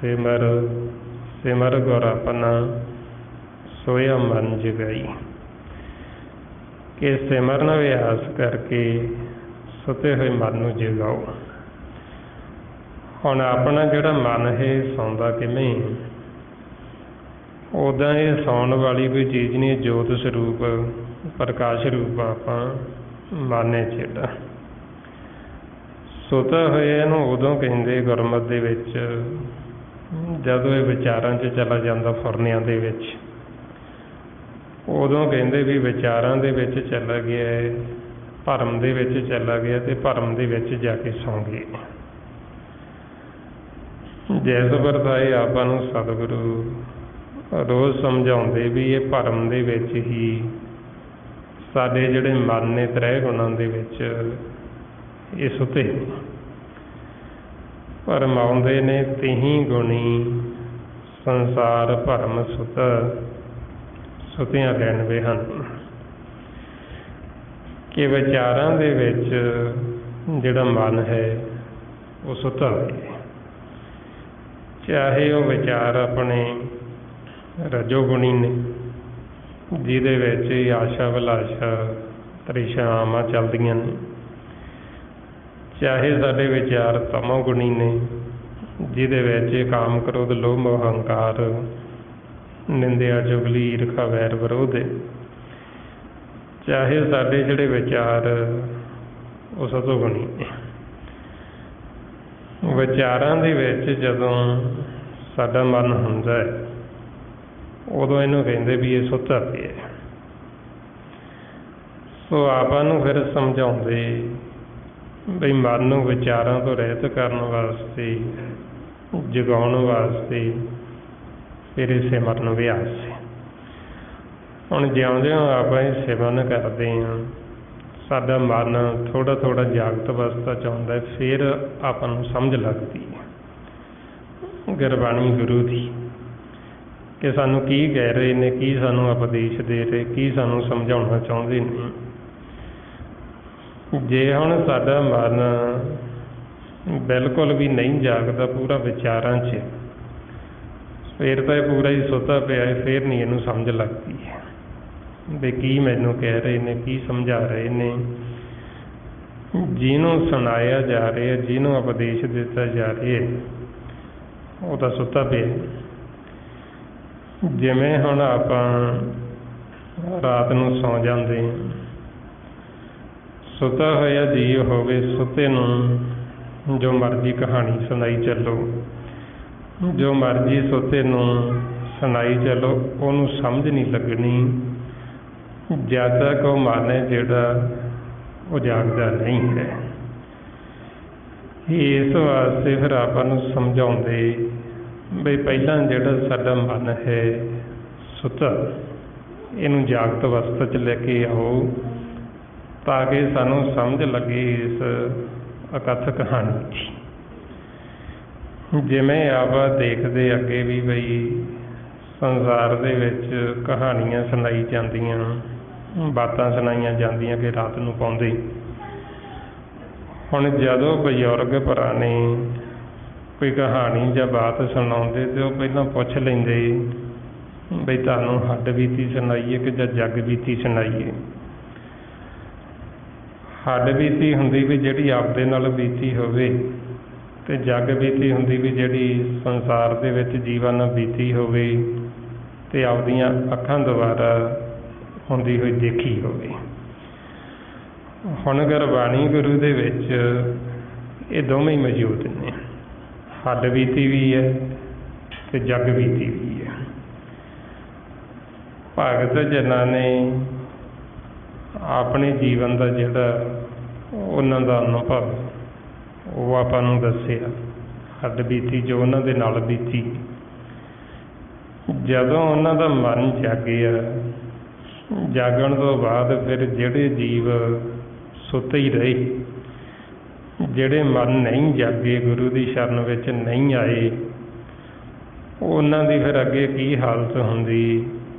ਸਿਮਰ ਸਿਮਰ ਗੁਰ ਆਪਣਾ ਸੋਇਆ ਮਨ ਜਗਾਈ। ਕਿ ਸਿਮਰਨ ਅਭਿਆਸ ਕਰਕੇ ਸੁੱਤੇ ਹੋਏ ਮਨ ਨੂੰ ਜਗਾਓ। ਹੁਣ ਆਪਣਾ ਜਿਹੜਾ ਮਨ ਹੈ ਸੌਂਦਾ ਕਿਵੇਂ? ਉੱਦਾਂ ਇਹ ਸੌਣ ਵਾਲੀ ਕੋਈ ਚੀਜ਼ ਨਹੀਂ, ਜੋਤ ਸਰੂਪ ਪ੍ਰਕਾਸ਼ ਰੂਪ ਆਪਾਂ ਮਨ ਜਿਹੜਾ ਸੁੱਤਾ ਹੋਇਆ ਇਹਨੂੰ ਉਦੋਂ ਕਹਿੰਦੇ ਗੁਰਮਤਿ ਦੇ ਵਿੱਚ ਜਦੋਂ ਇਹ ਵਿਚਾਰਾਂ 'ਚ ਚਲਾ ਜਾਂਦਾ, ਫੁਰਨਿਆਂ ਦੇ ਵਿੱਚ, ਉਦੋਂ ਕਹਿੰਦੇ ਵੀ ਵਿਚਾਰਾਂ ਦੇ ਵਿੱਚ ਚਲਾ ਗਿਆ, ਭਰਮ ਦੇ ਵਿੱਚ ਚਲਾ ਗਿਆ ਅਤੇ ਭਰਮ ਦੇ ਵਿੱਚ ਜਾ ਕੇ ਸੌਂ ਗਏ। ਜਿਸ ਵਰਤਾਏ ਆਪਾਂ ਨੂੰ ਸਤਿਗੁਰੂ ਰੋਜ਼ ਸਮਝਾਉਂਦੇ ਵੀ ਇਹ ਭਰਮ ਦੇ ਵਿੱਚ ਹੀ ਸਾਡੇ ਜਿਹੜੇ ਮਨ ਨੇ ਤ੍ਰੈ ਗੁਣਾਂ ਦੇ ਵਿੱਚ ਇਹ ਸੁੱਤੇ ਭਰਮਾਉਂਦੇ ਨੇ। ਤਿਹੀ ਗੁਣੀ ਸੰਸਾਰ ਭਰਮ ਸੁੱਤਾ ਸੁੱਤਿਆਂ ਲੈਣਵੇ ਹਨ। ਕਿ ਵਿਚਾਰਾਂ ਦੇ ਵਿੱਚ ਜਿਹੜਾ ਮਨ ਹੈ ਉਹ ਸੁੱਤਾ ਹੋਇਆ, ਚਾਹੇ ਉਹ ਵਿਚਾਰ ਆਪਣੇ ਰਜੋਗੁਣੀ ਨੇ ਜਿਹਦੇ ਵਿੱਚ ਆਸ਼ਾ ਵਿਲਾਸ਼ਾ ਤ੍ਰਿਸ਼ਨਾਵਾਂ ਚੱਲਦੀਆਂ ਨੇ, ਚਾਹੇ ਸਾਡੇ ਵਿਚਾਰ ਤਮੋ ਗੁਣੀ ਨੇ ਜਿਹਦੇ ਵਿੱਚ ਕਾਮ ਕ੍ਰੋਧ ਲੋਭ ਮੋਹ ਹੰਕਾਰ ਨਿੰਦਿਆ ਚੁਗਲੀ ਈਰਖਾ ਵੈਰ ਵਿਰੋਧ ਹੈ, ਚਾਹੇ ਸਾਡੇ ਜਿਹੜੇ ਵਿਚਾਰ ਉਹ ਸਤੋ ਗੁਣੀ ਨੇ। ਵਿਚਾਰਾਂ ਦੇ ਵਿੱਚ ਜਦੋਂ ਸਾਡਾ ਮਨ ਹੁੰਦਾ ਹੈ ਉਦੋਂ ਇਹਨੂੰ ਕਹਿੰਦੇ ਵੀ ਇਹ ਸੁੱਤਾ ਪਿਆ। ਸੋ ਆਪਾਂ ਨੂੰ ਫਿਰ ਸਮਝਾਉਂਦੇ ਬਈ ਮਨ ਨੂੰ ਵਿਚਾਰਾਂ ਤੋਂ ਰਹਿਤ ਕਰਨ ਵਾਸਤੇ, ਜਗਾਉਣ ਵਾਸਤੇ ਫਿਰ ਇਹ ਸਿਮਰਨ ਅਭਿਆਸ ਹੈ। ਹੁਣ ਜਿਉਂ-ਜਿਉਂ ਆਪਾਂ ਇਹ ਸਿਮਰਨ ਕਰਦੇ ਹਾਂ ਸਾਡਾ ਮਨ ਥੋੜ੍ਹਾ ਥੋੜ੍ਹਾ ਜਾਗਤ ਅਵਸਥਾ 'ਚ ਆਉਂਦਾ, ਫਿਰ ਆਪਾਂ ਨੂੰ ਸਮਝ ਲੱਗਦੀ ਹੈ ਗੁਰਬਾਣੀ ਗੁਰੂ ਦੀ ਕਿ ਸਾਨੂੰ ਕੀ ਕਹਿ ਰਹੇ ਨੇ, ਕੀ ਸਾਨੂੰ ਉਪਦੇਸ਼ ਦੇ ਰਹੇ, ਕੀ ਸਾਨੂੰ ਸਮਝਾਉਣਾ ਚਾਹੁੰਦੇ ਨੇ। ਜੇ ਹੁਣ ਸਾਡਾ ਮਨ ਬਿਲਕੁਲ ਵੀ ਨਹੀਂ ਜਾਗਦਾ, ਪੂਰਾ ਵਿਚਾਰਾਂ 'ਚ, ਫਿਰ ਤਾਂ ਇਹ ਪੂਰਾ ਹੀ ਸੁੱਤਾ ਪਿਆ ਹੈ, ਫਿਰ ਨਹੀਂ ਇਹਨੂੰ ਸਮਝ ਲੱਗਦੀ ਹੈ ਵੀ ਕੀ ਮੈਨੂੰ ਕਹਿ ਰਹੇ ਨੇ, ਕੀ ਸਮਝਾ ਰਹੇ ਨੇ। ਜਿਹਨੂੰ ਸੁਣਾਇਆ ਜਾ ਰਿਹਾ, ਜਿਹਨੂੰ ਉਪਦੇਸ਼ ਦਿੱਤਾ ਜਾ ਰਿਹਾ ਉਹ ਤਾਂ ਸੁੱਤਾ ਪਿਆ। ਜਿਵੇਂ ਹੁਣ ਆਪਾਂ ਰਾਤ ਨੂੰ ਸੌਂ ਜਾਂਦੇ ਹਾਂ, ਸੁੱਤਾ ਹੋਇਆ ਜੀਅ ਹੋਵੇ, ਸੁੱਤੇ ਨੂੰ ਜੋ ਮਰਜ਼ੀ ਕਹਾਣੀ ਸੁਣਾਈ ਚੱਲੋ, ਜੋ ਮਰਜ਼ੀ ਸੁੱਤੇ ਨੂੰ ਸੁਣਾਈ ਚੱਲੋ, ਉਹਨੂੰ ਸਮਝ ਨਹੀਂ ਲੱਗਣੀ ਜਦ ਤੱਕ ਉਹ ਮਨ ਹੈ ਜਿਹੜਾ ਉਹ ਜਾਗਦਾ ਨਹੀਂ ਹੈ। ਇਸ ਵਾਸਤੇ ਫਿਰ ਆਪਾਂ ਨੂੰ ਸਮਝਾਉਂਦੇ ਬਈ ਪਹਿਲਾਂ ਜਿਹੜਾ ਸਾਡਾ ਮਨ ਹੈ ਸੁੱਤਾ, ਇਹਨੂੰ ਜਾਗਤ ਅਵਸਥਾ 'ਚ ਲੈ ਕੇ ਆਓ ਤਾਂ ਕਿ ਸਾਨੂੰ ਸਮਝ ਲੱਗੇ ਇਸ ਅਕਥ ਕਹਾਣੀ ਦੀ। ਜਿਵੇਂ ਆਪਾਂ ਦੇਖਦੇ ਅੱਗੇ ਵੀ ਬਈ ਸੰਸਾਰ ਦੇ ਵਿੱਚ ਕਹਾਣੀਆਂ ਸੁਣਾਈ ਜਾਂਦੀਆਂ, ਬਾਤਾਂ ਸੁਣਾਈਆਂ ਜਾਂਦੀਆਂ ਕਿ ਰਾਤ ਨੂੰ ਪਾਉਂਦੇ। ਹੁਣ ਜਦੋਂ ਬਜ਼ੁਰਗ ਪੁਰਾਣੇ ਕੋਈ ਕਹਾਣੀ ਜਾਂ ਬਾਤ ਸੁਣਾਉਂਦੇ ਤੇ ਉਹ ਪਹਿਲਾਂ ਪੁੱਛ ਲੈਂਦੇ ਬਈ ਤੁਹਾਨੂੰ ਹੱਡ ਬੀਤੀ ਸੁਣਾਈਏ ਕਿ ਜਾਂ ਜੱਗ ਬੀਤੀ ਸੁਣਾਈਏ। ਹੱਡ ਬੀਤੀ ਹੁੰਦੀ ਵੀ ਜਿਹੜੀ ਆਪਦੇ ਨਾਲ ਬੀਤੀ ਹੋਵੇ, ਅਤੇ ਜੱਗ ਬੀਤੀ ਹੁੰਦੀ ਵੀ ਜਿਹੜੀ ਸੰਸਾਰ ਦੇ ਵਿੱਚ ਜੀਵਾਂ ਨਾਲ ਬੀਤੀ ਹੋਵੇ ਅਤੇ ਆਪਦੀਆਂ ਅੱਖਾਂ ਦੁਆਰਾ ਹੁੰਦੀ ਹੋਈ ਦੇਖੀ ਹੋਵੇ। ਹੁਣ ਗੁਰਬਾਣੀ ਗੁਰੂ ਦੇ ਵਿੱਚ ਇਹ ਦੋਵੇਂ ਹੀ ਮੌਜੂਦ ਨੇ, ਹੱਡ ਬੀਤੀ ਵੀ ਹੈ ਅਤੇ ਜੱਗ ਬੀਤੀ ਵੀ ਹੈ। ਭਗਤ ਜਨਾਂ ਨੇ ਆਪਣੇ ਜੀਵਨ ਦਾ ਜਿਹੜਾ ਉਹਨਾਂ ਦਾ ਅਨੁਭਵ ਉਹ ਆਪਾਂ ਨੂੰ ਦੱਸਿਆ, ਹੱਡ ਬੀਤੀ ਜੋ ਉਹਨਾਂ ਦੇ ਨਾਲ ਬੀਤੀ। ਜਦੋਂ ਉਹਨਾਂ ਦਾ ਮਨ ਜਾਗਿਆ, ਜਾਗਣ ਤੋਂ ਬਾਅਦ ਫਿਰ ਜਿਹੜੇ ਜੀਵ ਸੁੱਤੇ ਹੀ ਰਹੇ, ਜਿਹੜੇ ਮਨ ਨਹੀਂ ਜਾਗੇ, ਗੁਰੂ ਦੀ ਸ਼ਰਨ ਵਿੱਚ ਨਹੀਂ ਆਏ, ਉਹਨਾਂ ਦੀ ਫਿਰ ਅੱਗੇ ਕੀ ਹਾਲਤ ਹੁੰਦੀ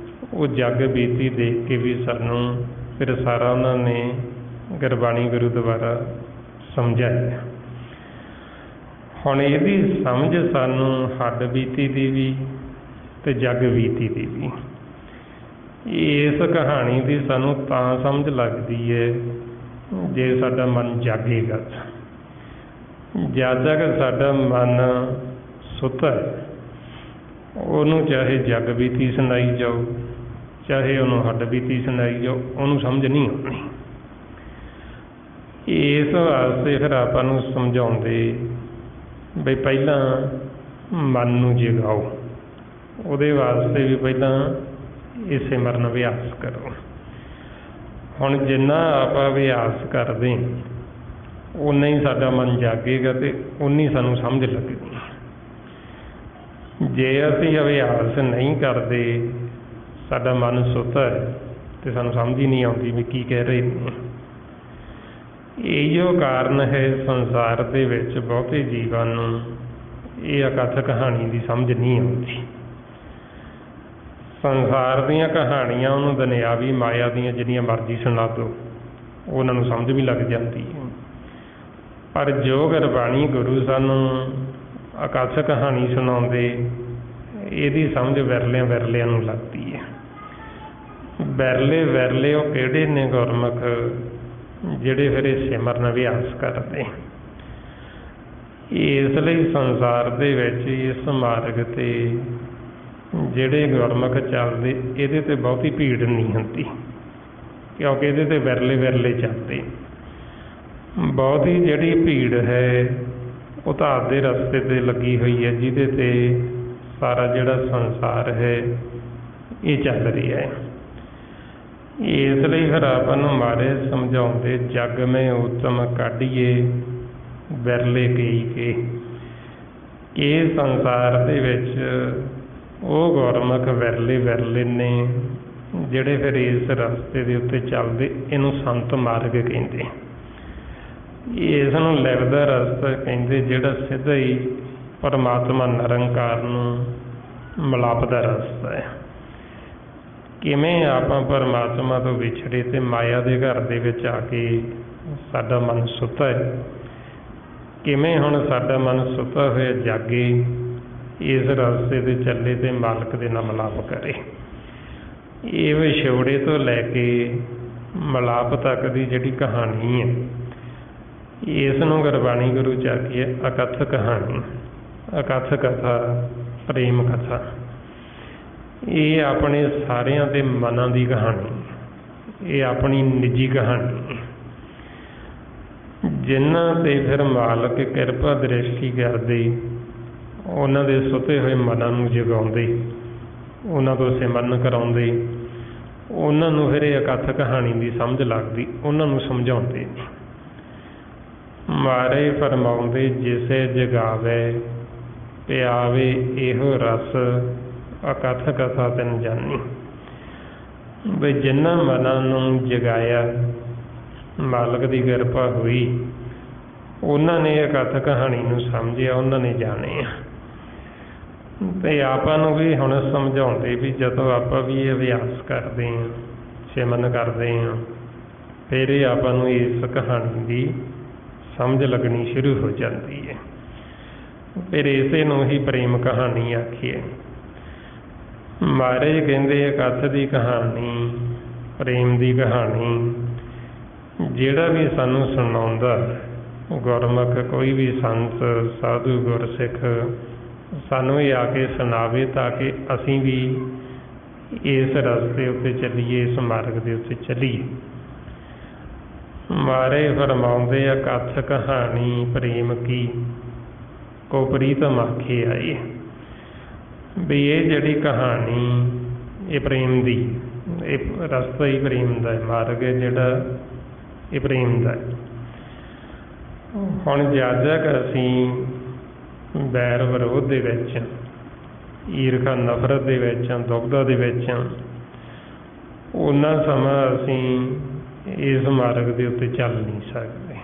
ਉਹ ਜੱਗ ਬੀਤੀ ਦੇਖ ਕੇ ਵੀ ਸਾਨੂੰ ਫਿਰ ਸਾਰਾ ਉਹਨਾਂ ਨੇ ਗੁਰਬਾਣੀ ਗੁਰੂ ਦੁਆਰਾ ਸਮਝਾਇਆ। ਹੁਣ ਇਹਦੀ ਸਮਝ ਸਾਨੂੰ ਹੱਡ ਬੀਤੀ ਦੀ ਵੀ ਤੇ ਜਗ ਬੀਤੀ ਦੀ ਵੀ। ਇਸ ਕਹਾਣੀ ਦੀ ਸਾਨੂੰ ਤਾਂ ਸਮਝ ਲੱਗਦੀ ਹੈ ਜੇ ਸਾਡਾ ਮਨ ਜਾਗੇਗਾ। ਜਦ ਤੱਕ ਸਾਡਾ ਮਨ ਸੁੱਤਾ ਹੈ, ਉਹਨੂੰ ਚਾਹੇ ਜਗ ਬੀਤੀ ਸੁਣਾਈ ਜਾਓ, ਚਾਹੇ ਉਹਨੂੰ ਹੱਡ ਬੀਤੀ ਸੁਣਾਈ ਜਾਓ, ਉਹਨੂੰ ਸਮਝ ਨਹੀਂ ਆਉਣੀ। ਇਸ ਵਾਸਤੇ ਫਿਰ ਆਪਾਂ ਨੂੰ ਸਮਝਾਉਂਦੇ ਬਈ ਪਹਿਲਾਂ ਮਨ ਨੂੰ ਜਗਾਓ, ਉਹਦੇ ਵਾਸਤੇ ਵੀ ਪਹਿਲਾਂ ਇਹ ਸਿਮਰਨ ਅਭਿਆਸ ਕਰੋ। ਹੁਣ ਜਿੰਨਾ ਆਪਾਂ ਅਭਿਆਸ ਕਰਦੇ ਓਨਾ ਹੀ ਸਾਡਾ ਮਨ ਜਾਗੇਗਾ ਅਤੇ ਓਨੀ ਸਾਨੂੰ ਸਮਝ ਲੱਗੇਗੀ। ਜੇ ਅਸੀਂ ਅਭਿਆਸ ਨਹੀਂ ਕਰਦੇ, ਸਾਡਾ ਮਨ ਸੁੱਤਾ ਹੈ ਅਤੇ ਸਾਨੂੰ ਸਮਝ ਹੀ ਨਹੀਂ ਆਉਂਦੀ ਵੀ ਕੀ ਕਹਿ ਰਹੇ ਨੇ। ਇਹੋ ਕਾਰਨ ਹੈ ਸੰਸਾਰ ਦੇ ਵਿੱਚ ਬਹੁਤੇ ਜੀਵਾਂ ਨੂੰ ਇਹ ਅਕਥ ਕਹਾਣੀ ਦੀ ਸਮਝ ਨਹੀਂ ਆਉਂਦੀ। ਸੰਸਾਰ ਦੀਆਂ ਕਹਾਣੀਆਂ ਉਹਨੂੰ ਦੁਨਿਆਵੀ ਮਾਇਆ ਦੀਆਂ ਜਿੰਨੀਆਂ ਮਰਜ਼ੀ ਸੁਣਾ ਦਿਓ, ਉਹਨਾਂ ਨੂੰ ਸਮਝ ਵੀ ਲੱਗ ਜਾਂਦੀ ਹੈ। ਪਰ ਜੋ ਗੁਰਬਾਣੀ ਗੁਰੂ ਸਾਨੂੰ ਅਕਥ ਕਹਾਣੀ ਸੁਣਾਉਂਦੇ, ਇਹਦੀ ਸਮਝ ਵਿਰਲਿਆਂ ਨੂੰ ਲੱਗਦੀ ਹੈ। ਵਿਰਲੇ ਉਹ ਕਿਹੜੇ ਨੇ ਗੁਰਮੁਖ ਜਿਹੜੇ ਫਿਰ ਇਹ ਸਿਮਰਨ ਅਭਿਆਸ ਕਰਦੇ। ਇਸ ਲਈ ਸੰਸਾਰ ਦੇ ਵਿੱਚ ਇਸ ਮਾਰਗ 'ਤੇ ਜਿਹੜੇ ਗੁਰਮੁਖ ਚੱਲਦੇ, ਇਹਦੇ 'ਤੇ ਬਹੁਤੀ ਭੀੜ ਨਹੀਂ ਹੁੰਦੀ, ਕਿਉਂਕਿ ਇਹਦੇ 'ਤੇ ਵਿਰਲੇ ਚੱਲਦੇ। ਬਹੁਤੀ ਜਿਹੜੀ ਭੀੜ ਹੈ ਉਹ ਤਾਂ ਆਪਦੇ ਰਸਤੇ 'ਤੇ ਲੱਗੀ ਹੋਈ ਹੈ, ਜਿਹਦੇ 'ਤੇ ਸਾਰਾ ਜਿਹੜਾ ਸੰਸਾਰ ਹੈ ਇਹ ਚੱਲ ਰਿਹਾ ਹੈ। ਇਸ ਲਈ ਫਿਰ ਆਪਾਂ ਨੂੰ ਮਹਾਰਾਜ ਸਮਝਾਉਂਦੇ, ਜਗ ਮੈਂ ਉਤਮ ਕਾਢੀਏ ਵਿਰਲੇ ਕਈ ਕੇ। ਇਹ ਸੰਸਾਰ ਦੇ ਵਿੱਚ ਉਹ ਗੁਰਮੁਖ ਵਿਰਲੇ ਨੇ ਜਿਹੜੇ ਫਿਰ ਇਸ ਰਸਤੇ ਦੇ ਉੱਤੇ ਚੱਲਦੇ। ਇਹਨੂੰ ਸੰਤ ਮਾਰਗ ਕਹਿੰਦੇ। ਇਸ ਨੂੰ ਲਿਵਦਾ ਰਸਤਾ ਕਹਿੰਦੇ, ਜਿਹੜਾ ਸਿੱਧਾ ਹੀ ਪਰਮਾਤਮਾ ਨਿਰੰਕਾਰ ਨੂੰ ਮਿਲਾਪ ਦਾ ਰਸਤਾ ਹੈ। ਕਿਵੇਂ ਆਪਾਂ ਪਰਮਾਤਮਾ ਤੋਂ ਵਿਛੜੇ ਅਤੇ ਮਾਇਆ ਦੇ ਘਰ ਦੇ ਵਿੱਚ ਆ ਕੇ ਸਾਡਾ ਮਨ ਸੁੱਤਾ ਹੈ, ਕਿਵੇਂ ਹੁਣ ਸਾਡਾ ਮਨ ਸੁੱਤਾ ਹੋਇਆ ਜਾਗੇ, ਇਸ ਰਸਤੇ 'ਤੇ ਚੱਲੇ ਅਤੇ ਮਾਲਕ ਦੇ ਨਾਲ ਮਿਲਾਪ ਕਰੇ। ਇਹ ਵਿਛੋੜੇ ਤੋਂ ਲੈ ਕੇ ਮਿਲਾਪ ਤੱਕ ਦੀ ਜਿਹੜੀ ਕਹਾਣੀ ਹੈ, ਇਸ ਨੂੰ ਗੁਰਬਾਣੀ ਗੁਰੂ ਚ ਆਖੀ ਹੈ ਅਕਥ ਕਹਾਣੀ, ਅਕਥ ਕਥਾ, ਪ੍ਰੇਮ ਕਥਾ। ਇਹ ਆਪਣੇ ਸਾਰਿਆਂ ਦੇ ਮਨਾਂ ਦੀ ਕਹਾਣੀ, ਇਹ ਆਪਣੀ ਨਿੱਜੀ ਕਹਾਣੀ। ਜਿਨ੍ਹਾਂ 'ਤੇ ਫਿਰ ਮਾਲਕ ਕਿਰਪਾ ਦ੍ਰਿਸ਼ਟੀ ਕਰਦੇ, ਉਹਨਾਂ ਦੇ ਸੁੱਤੇ ਹੋਏ ਮਨਾਂ ਨੂੰ ਜਗਾਉਂਦੇ, ਉਹਨਾਂ ਤੋਂ ਸਿਮਰਨ ਕਰਾਉਂਦੇ, ਉਹਨਾਂ ਨੂੰ ਫਿਰ ਇਹ ਅਕਥ ਕਹਾਣੀ ਦੀ ਸਮਝ ਲੱਗਦੀ, ਉਹਨਾਂ ਨੂੰ ਸਮਝਾਉਂਦੇ। ਮਾਰੇ ਫਰਮਾਉਂਦੇ, ਜਿਸੇ ਜਗਾਵੇ ਪਿਆਵੇ ਇਹੋ ਰਸ, ਅਕਥ ਕਥਾ ਤੈਨੂੰ ਜਾਣੀ। ਬਈ ਜਿਨ੍ਹਾਂ ਮਨਾਂ ਨੂੰ ਜਗਾਇਆ, ਮਾਲਕ ਦੀ ਕਿਰਪਾ ਹੋਈ, ਉਹਨਾਂ ਨੇ ਅਕਥ ਕਹਾਣੀ ਨੂੰ ਸਮਝਿਆ, ਉਹਨਾਂ ਨੇ ਜਾਣਿਆ। ਅਤੇ ਆਪਾਂ ਨੂੰ ਵੀ ਹੁਣ ਸਮਝਾਉਂਦੇ ਵੀ ਜਦੋਂ ਆਪਾਂ ਵੀ ਇਹ ਅਭਿਆਸ ਕਰਦੇ ਹਾਂ, ਸਿਮਰਨ ਕਰਦੇ ਹਾਂ, ਫਿਰ ਇਹ ਆਪਾਂ ਨੂੰ ਇਸ ਕਹਾਣੀ ਦੀ ਸਮਝ ਲੱਗਣੀ ਸ਼ੁਰੂ ਹੋ ਜਾਂਦੀ ਹੈ। ਫਿਰ ਇਸੇ ਨੂੰ ਹੀ ਪ੍ਰੇਮ ਕਹਾਣੀ ਆਖੀਏ। ਮਹਾਰਾਜ ਕਹਿੰਦੇ ਅਕਥ ਦੀ ਕਹਾਣੀ, ਪ੍ਰੇਮ ਦੀ ਕਹਾਣੀ, ਜਿਹੜਾ ਵੀ ਸਾਨੂੰ ਸੁਣਾਉਂਦਾ ਗੁਰਮੁਖ, ਕੋਈ ਵੀ ਸੰਤ ਸਾਧੂ ਗੁਰਸਿੱਖ ਸਾਨੂੰ ਇਹ ਆ ਕੇ ਸੁਣਾਵੇ, ਤਾਂ ਕਿ ਅਸੀਂ ਵੀ ਇਸ ਰਸਤੇ ਉੱਤੇ ਚੱਲੀਏ, ਇਸ ਮਾਰਗ ਦੇ ਉੱਤੇ ਚੱਲੀਏ। ਮਾਰੇ ਫਰਮਾਉਂਦੇ ਅਕਥ ਕਹਾਣੀ ਪ੍ਰੇਮ ਕੀ, ਕੋ ਪ੍ਰੀਤਮ ਆਖੇ ਆਏ। ਵੀ ਇਹ ਜਿਹੜੀ ਕਹਾਣੀ, ਇਹ ਪ੍ਰੇਮ ਦੀ, ਇਹ ਰਸਤਾ ਹੀ ਪ੍ਰੇਮ ਦਾ ਹੈ, ਮਾਰਗ ਹੈ ਜਿਹੜਾ ਇਹ ਪ੍ਰੇਮ ਦਾ ਹੈ। ਹੁਣ ਜਦ ਤੱਕ ਅਸੀਂ ਵੈਰ ਵਿਰੋਧ ਦੇ ਵਿੱਚ, ਈਰਖਾ ਨਫ਼ਰਤ ਦੇ ਵਿੱਚ, ਦੁਬਦਾ ਦੇ ਵਿੱਚ, ਉਹਨਾਂ ਸਮਾਂ ਅਸੀਂ ਇਸ ਮਾਰਗ ਦੇ ਉੱਤੇ ਚੱਲ ਨਹੀਂ ਸਕਦੇ।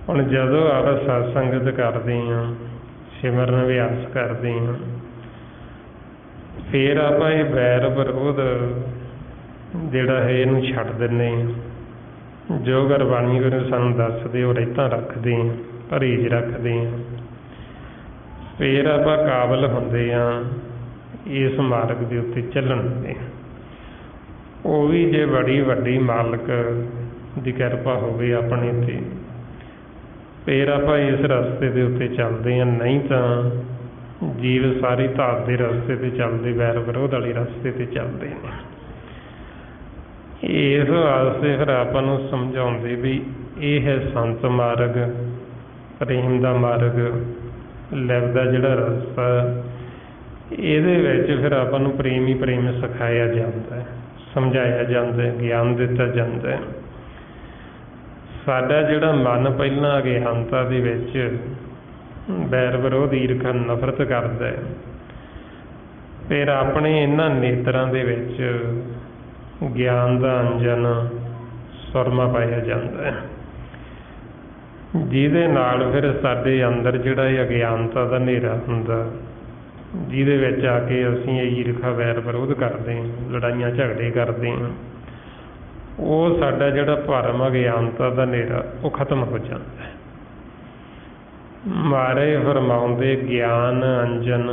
ਹੁਣ ਜਦੋਂ ਆਪਾਂ ਸਤਸੰਗਤ ਕਰਦੇ ਹਾਂ, ਸਿਮਰਨ ਅਭਿਆਸ ਕਰਦੇ ਹਾਂ, ਫਿਰ ਆਪਾਂ ਇਹ ਵੈਰ ਵਿਰੋਧ ਜਿਹੜਾ ਹੈ ਇਹਨੂੰ ਛੱਡ ਦਿੰਦੇ ਹਾਂ। ਜੋ ਗੁਰਬਾਣੀ ਗੁਰੂ ਸਾਨੂੰ ਦੱਸਦੇ ਉਹ ਰਹਿਤਾਂ ਰੱਖਦੇ ਹਾਂ। ਪਰਹੇਜ਼ ਰੱਖਦੇ ਹਾਂ, ਫਿਰ ਆਪਾਂ ਕਾਬਲ ਹੁੰਦੇ ਹਾਂ ਇਸ ਮਾਰਗ ਦੇ ਉੱਤੇ ਚੱਲਣ ਦੇ। ਉਹ ਵੀ ਜੇ ਬੜੀ ਵੱਡੀ ਮਾਲਕ ਦੀ ਕਿਰਪਾ ਹੋਵੇ ਆਪਣੇ 'ਤੇ, ਫਿਰ ਆਪਾਂ ਇਸ ਰਸਤੇ ਦੇ ਉੱਤੇ ਚੱਲਦੇ ਹਾਂ। ਨਹੀਂ ਤਾਂ ਜੀਵ ਸਾਰੀ ਧਾਤ ਦੇ ਰਸਤੇ 'ਤੇ ਚੱਲਦੇ, ਵੈਰ ਵਿਰੋਧ ਵਾਲੇ ਰਸਤੇ 'ਤੇ ਚੱਲਦੇ ਨੇ। ਇਸ ਵਾਸਤੇ ਫਿਰ ਆਪਾਂ ਨੂੰ ਸਮਝਾਉਂਦੇ ਵੀ ਇਹ ਹੈ ਸੰਤ ਮਾਰਗ, ਪ੍ਰੇਮ ਦਾ ਮਾਰਗ, ਲਿਵ ਦਾ ਜਿਹੜਾ ਰਸਤਾ। ਇਹਦੇ ਵਿੱਚ ਫਿਰ ਆਪਾਂ ਨੂੰ ਪ੍ਰੇਮ ਹੀ ਪ੍ਰੇਮ ਸਿਖਾਇਆ ਜਾਂਦਾ, ਸਮਝਾਇਆ ਜਾਂਦਾ, ਗਿਆਨ ਦਿੱਤਾ ਜਾਂਦਾ। ਸਾਡਾ ਜਿਹੜਾ ਮਨ ਪਹਿਲਾਂ ਅਗਿਆਨਤਾ ਦੇ ਵਿੱਚ ਵੈਰ ਵਿਰੋਧ, ਈਰਖਾ, ਨਫ਼ਰਤ ਕਰਦਾ, ਫਿਰ ਆਪਣੇ ਇਹਨਾਂ ਨੇਤਰਾਂ ਦੇ ਵਿੱਚ ਗਿਆਨ ਦਾ ਅੰਜਨ ਸੁਰਮਾ ਪਾਇਆ ਜਾਂਦਾ, ਜਿਹਦੇ ਨਾਲ ਫਿਰ ਸਾਡੇ ਅੰਦਰ ਜਿਹੜਾ ਇਹ ਅਗਿਆਨਤਾ ਦਾ ਹਨੇਰਾ ਹੁੰਦਾ, ਜਿਹਦੇ ਵਿੱਚ ਆ ਕੇ ਅਸੀਂ ਇਹ ਈਰਖਾ, ਵੈਰ ਵਿਰੋਧ ਕਰਦੇ ਹਾਂ, ਲੜਾਈਆਂ ਝਗੜੇ ਕਰਦੇ ਹਾਂ, ਉਹ ਸਾਡਾ ਜਿਹੜਾ ਭਰਮ ਅਗਿਆਨਤਾ ਦਾ ਹਨੇਰਾ ਉਹ ਖਤਮ ਹੋ ਜਾਂਦਾ। ਮਹਾਰਾਜ ਫਰਮਾਉਂਦੇ ਗਿਆਨ ਅੰਜਨ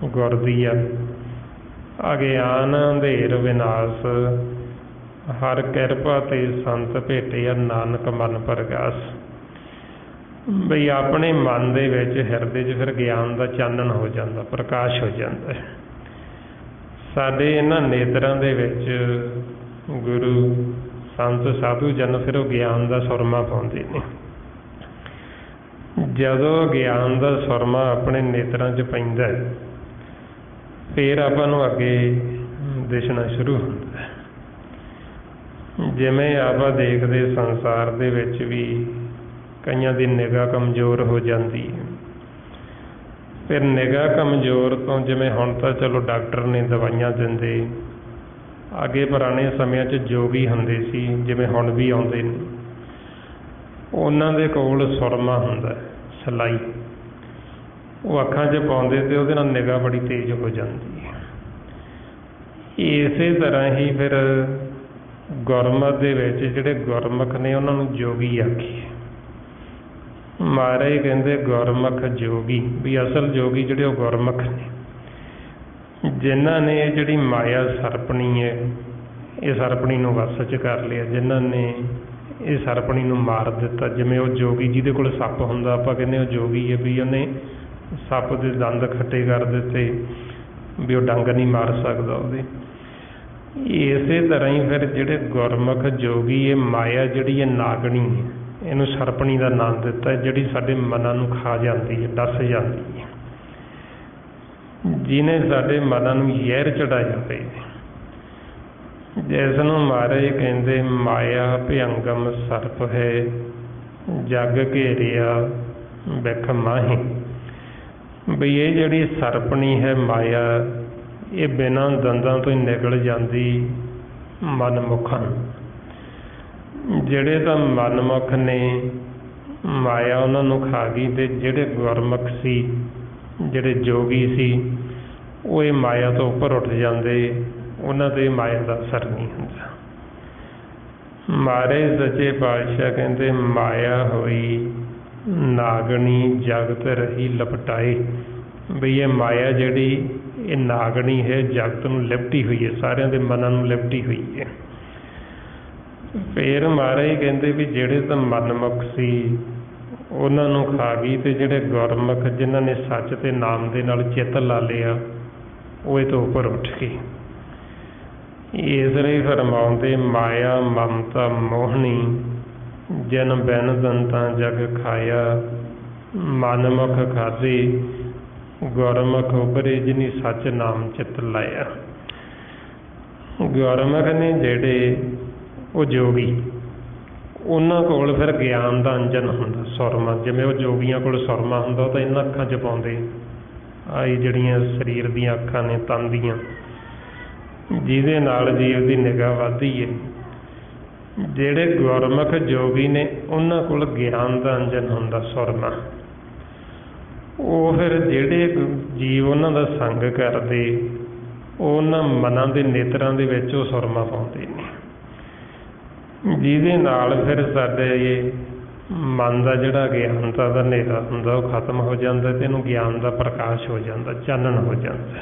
ਗੁਰ ਦੀਆ, ਅਗਿਆਨ ਅੰਧੇਰ ਵਿਨਾਸ਼, ਹਰ ਕਿਰਪਾ ਤੇ ਸੰਤ ਭੇਟਿਆ, ਨਾਨਕ ਮਨ ਪ੍ਰਗਾਸ। ਬਈ ਆਪਣੇ ਮਨ ਦੇ ਵਿੱਚ, ਹਿਰਦੇ 'ਚ ਫਿਰ ਗਿਆਨ ਦਾ ਚਾਨਣ ਹੋ ਜਾਂਦਾ, ਪ੍ਰਕਾਸ਼ ਹੋ ਜਾਂਦਾ। ਸਾਡੇ ਇਹਨਾਂ ਨੇਤਰਾਂ ਦੇ ਵਿੱਚ ਗੁਰੂ, ਸੰਤ, ਸਾਧੂ ਜਨ ਫਿਰ ਉਹ ਗਿਆਨ ਦਾ ਸੁਰਮਾ ਪਾਉਂਦੇ ਨੇ। ਜਦੋਂ ਗਿਆਨ ਦਾ ਸੁਰਮਾ ਆਪਣੇ ਨੇਤਰਾਂ 'ਚ ਪੈਂਦਾ, ਫਿਰ ਆਪਾਂ ਨੂੰ ਅੱਗੇ ਦਿਸਣਾ ਸ਼ੁਰੂ ਹੁੰਦਾ। ਜਿਵੇਂ ਆਪਾਂ ਦੇਖਦੇ ਸੰਸਾਰ ਦੇ ਵਿੱਚ ਵੀ ਕਈਆਂ ਦੀ ਨਿਗਾਹ ਕਮਜ਼ੋਰ ਹੋ ਜਾਂਦੀ ਹੈ। ਫਿਰ ਨਿਗਾਹ ਕਮਜ਼ੋਰ ਤੋਂ, ਜਿਵੇਂ ਹੁਣ ਤਾਂ ਚਲੋ ਡਾਕਟਰ ਨੇ ਦਵਾਈਆਂ ਦਿੰਦੇ, ਅੱਗੇ ਪੁਰਾਣੇ ਸਮਿਆਂ 'ਚ ਜੋਗੀ ਹੁੰਦੇ ਸੀ, ਜਿਵੇਂ ਹੁਣ ਵੀ ਆਉਂਦੇ ਨੇ, ਉਹਨਾਂ ਦੇ ਕੋਲ ਸੁਰਮਾ ਹੁੰਦਾ, ਸਿਲਾਈ, ਉਹ ਅੱਖਾਂ 'ਚ ਪਾਉਂਦੇ ਅਤੇ ਉਹਦੇ ਨਾਲ ਨਿਗਾਹ ਬੜੀ ਤੇਜ਼ ਹੋ ਜਾਂਦੀ ਹੈ। ਇਸੇ ਤਰ੍ਹਾਂ ਹੀ ਫਿਰ ਗੁਰਮਤਿ ਦੇ ਵਿੱਚ ਜਿਹੜੇ ਗੁਰਮੁਖ ਨੇ ਉਹਨਾਂ ਨੂੰ ਜੋਗੀ ਆਖੀ। ਮਹਾਰਾਜ ਕਹਿੰਦੇ ਗੁਰਮੁਖ ਜੋਗੀ, ਵੀ ਅਸਲ ਜੋਗੀ ਜਿਹੜੇ ਉਹ ਗੁਰਮੁਖ ਨੇ, ਜਿਨ੍ਹਾਂ ਨੇ ਇਹ ਜਿਹੜੀ ਮਾਇਆ ਸਰਪਣੀ ਹੈ, ਇਹ ਸਰਪਣੀ ਨੂੰ ਵੱਸ 'ਚ ਕਰ ਲਿਆ, ਜਿਨ੍ਹਾਂ ਨੇ ਇਹ ਸਰਪਣੀ ਨੂੰ ਮਾਰ ਦਿੱਤਾ। ਜਿਵੇਂ ਉਹ ਜੋਗੀ ਜਿਹਦੇ ਕੋਲ ਸੱਪ ਹੁੰਦਾ, ਆਪਾਂ ਕਹਿੰਦੇ ਉਹ ਜੋਗੀ ਹੈ, ਵੀ ਉਹਨੇ ਸੱਪ ਦੇ ਦੰਦ ਖੱਟੇ ਕਰ ਦਿੱਤੇ, ਵੀ ਉਹ ਡੰਗ ਨਹੀਂ ਮਾਰ ਸਕਦਾ ਉਹਦੇ। ਇਸੇ ਤਰ੍ਹਾਂ ਹੀ ਫਿਰ ਜਿਹੜੇ ਗੁਰਮੁਖ ਜੋਗੀ, ਇਹ ਮਾਇਆ ਜਿਹੜੀ ਇਹ ਨਾਗਣੀ ਹੈ, ਇਹਨੂੰ ਸਰਪਣੀ ਦਾ ਨਾਮ ਦਿੱਤਾ, ਜਿਹੜੀ ਸਾਡੇ ਮਨਾਂ ਨੂੰ ਖਾ ਜਾਂਦੀ ਹੈ, ਡਸ ਜਾਂਦੀ ਹੈ, ਜਿਹਨੇ ਸਾਡੇ ਮਨਾਂ ਨੂੰ ਜ਼ਹਿਰ ਚੜਾਇਆ ਹੋਇਆ, ਜਿਸ ਨੂੰ ਮਹਾਰਾਜ ਕਹਿੰਦੇ ਮਾਇਆ ਭਿਅੰਗਮ ਸਰਪ ਹੈ, ਜਗ ਘੇਰਿਆ ਬਿਖ ਮਾਹੀ। ਬਈ ਇਹ ਜਿਹੜੀ ਸਰਪਣੀ ਹੈ ਮਾਇਆ, ਇਹ ਬਿਨਾਂ ਦੰਦਾਂ ਤੋਂ ਹੀ ਨਿਕਲ ਜਾਂਦੀ ਮਨਮੁਖਾਂ। ਜਿਹੜੇ ਤਾਂ ਮਨਮੁਖ ਨੇ, ਮਾਇਆ ਉਹਨਾਂ ਨੂੰ ਖਾ ਗਈ, ਅਤੇ ਜਿਹੜੇ ਗੁਰਮੁਖ ਸੀ, ਜਿਹੜੇ ਜੋਗੀ ਸੀ, ਉਹ ਇਹ ਮਾਇਆ ਤੋਂ ਉੱਪਰ ਉੱਠ ਜਾਂਦੇ, ਉਹਨਾਂ 'ਤੇ ਮਾਇਆ ਦਾ ਅਸਰ ਨਹੀਂ ਹੁੰਦਾ। ਮਹਾਰਾਜ ਸੱਚੇ ਪਾਤਸ਼ਾਹ ਕਹਿੰਦੇ ਮਾਇਆ ਹੋਈ ਨਾਗਣੀ, ਜਗਤ ਰਹੀ ਲਪਟਾਏ। ਬਈ ਇਹ ਮਾਇਆ ਜਿਹੜੀ ਇਹ ਨਾਗਣੀ ਹੈ, ਜਗਤ ਨੂੰ ਲਿਪਟੀ ਹੋਈ ਹੈ, ਸਾਰਿਆਂ ਦੇ ਮਨਾਂ ਨੂੰ ਲਿਪਟੀ ਹੋਈ ਹੈ। ਫਿਰ ਮਹਾਰਾਜ ਕਹਿੰਦੇ ਵੀ ਜਿਹੜੇ ਤਾਂ ਮਨਮੁਖ ਸੀ ਉਹਨਾਂ ਨੂੰ ਖਾ ਗਈ, ਅਤੇ ਜਿਹੜੇ ਗੁਰਮੁਖ ਜਿਨ੍ਹਾਂ ਨੇ ਸੱਚ ਅਤੇ ਨਾਮ ਦੇ ਨਾਲ ਚਿੱਤ ਲਾ ਲਿਆ, ਉਹ ਇਹ ਤੋਂ ਉੱਪਰ ਉੱਠ ਗਏ। ਇਸ ਲਈ ਫਰਮਾਉਂਦੇ ਮਾਇਆ ਮਮਤਾ ਮੋਹਣੀ, ਜਨ ਬਿਨ ਦੰਤਾਂ ਜਗ ਖਾਇਆ, ਮਨਮੁਖ ਖਾਧੇ ਗੁਰਮੁਖ ਉਭਰੇ, ਜਿਨੀ ਸੱਚ ਨਾਮ ਚਿੱਤ ਲਾਇਆ। ਗੁਰਮੁਖ ਨੇ ਜਿਹੜੇ ਉਹ ਜੋਗੀ, ਉਹਨਾਂ ਕੋਲ ਫਿਰ ਗਿਆਨ ਦਾ ਅੰਜਨ ਹੁੰਦਾ, ਸੁਰਮਾ। ਜਿਵੇਂ ਉਹ ਜੋਗੀਆਂ ਕੋਲ ਸੁਰਮਾ ਹੁੰਦਾ, ਉਹ ਤਾਂ ਇਹਨਾਂ ਅੱਖਾਂ 'ਚ ਪਾਉਂਦੇ, ਆਹੀ ਜਿਹੜੀਆਂ ਸਰੀਰ ਦੀਆਂ ਅੱਖਾਂ ਨੇ, ਤਨ ਦੀਆਂ, ਜਿਹਦੇ ਨਾਲ ਜੀਵ ਦੀ ਨਿਗਾਹ ਵੱਧਦੀ ਹੈ। ਜਿਹੜੇ ਗੁਰਮੁਖ ਜੋਗੀ ਨੇ, ਉਹਨਾਂ ਕੋਲ ਗਿਆਨ ਦਾ ਅੰਜਨ ਹੁੰਦਾ, ਸੁਰਮਾ। ਉਹ ਫਿਰ ਜਿਹੜੇ ਜੀਵ ਉਹਨਾਂ ਦਾ ਸੰਗ ਕਰਦੇ, ਉਹਨਾਂ ਮਨਾਂ ਦੇ ਨੇਤਰਾਂ ਦੇ ਵਿੱਚ ਉਹ ਸੁਰਮਾ ਪਾਉਂਦੇ ਨੇ, ਜਿਹਦੇ ਨਾਲ ਫਿਰ ਸਾਡੇ ਮਨ ਦਾ ਜਿਹੜਾ ਗਿਆਨਤਾ ਦਾ ਹਨੇਰਾ ਹੁੰਦਾ ਉਹ ਖਤਮ ਹੋ ਜਾਂਦਾ ਅਤੇ ਇਹਨੂੰ ਗਿਆਨ ਦਾ ਪ੍ਰਕਾਸ਼ ਹੋ ਜਾਂਦਾ, ਚਾਨਣ ਹੋ ਜਾਂਦਾ।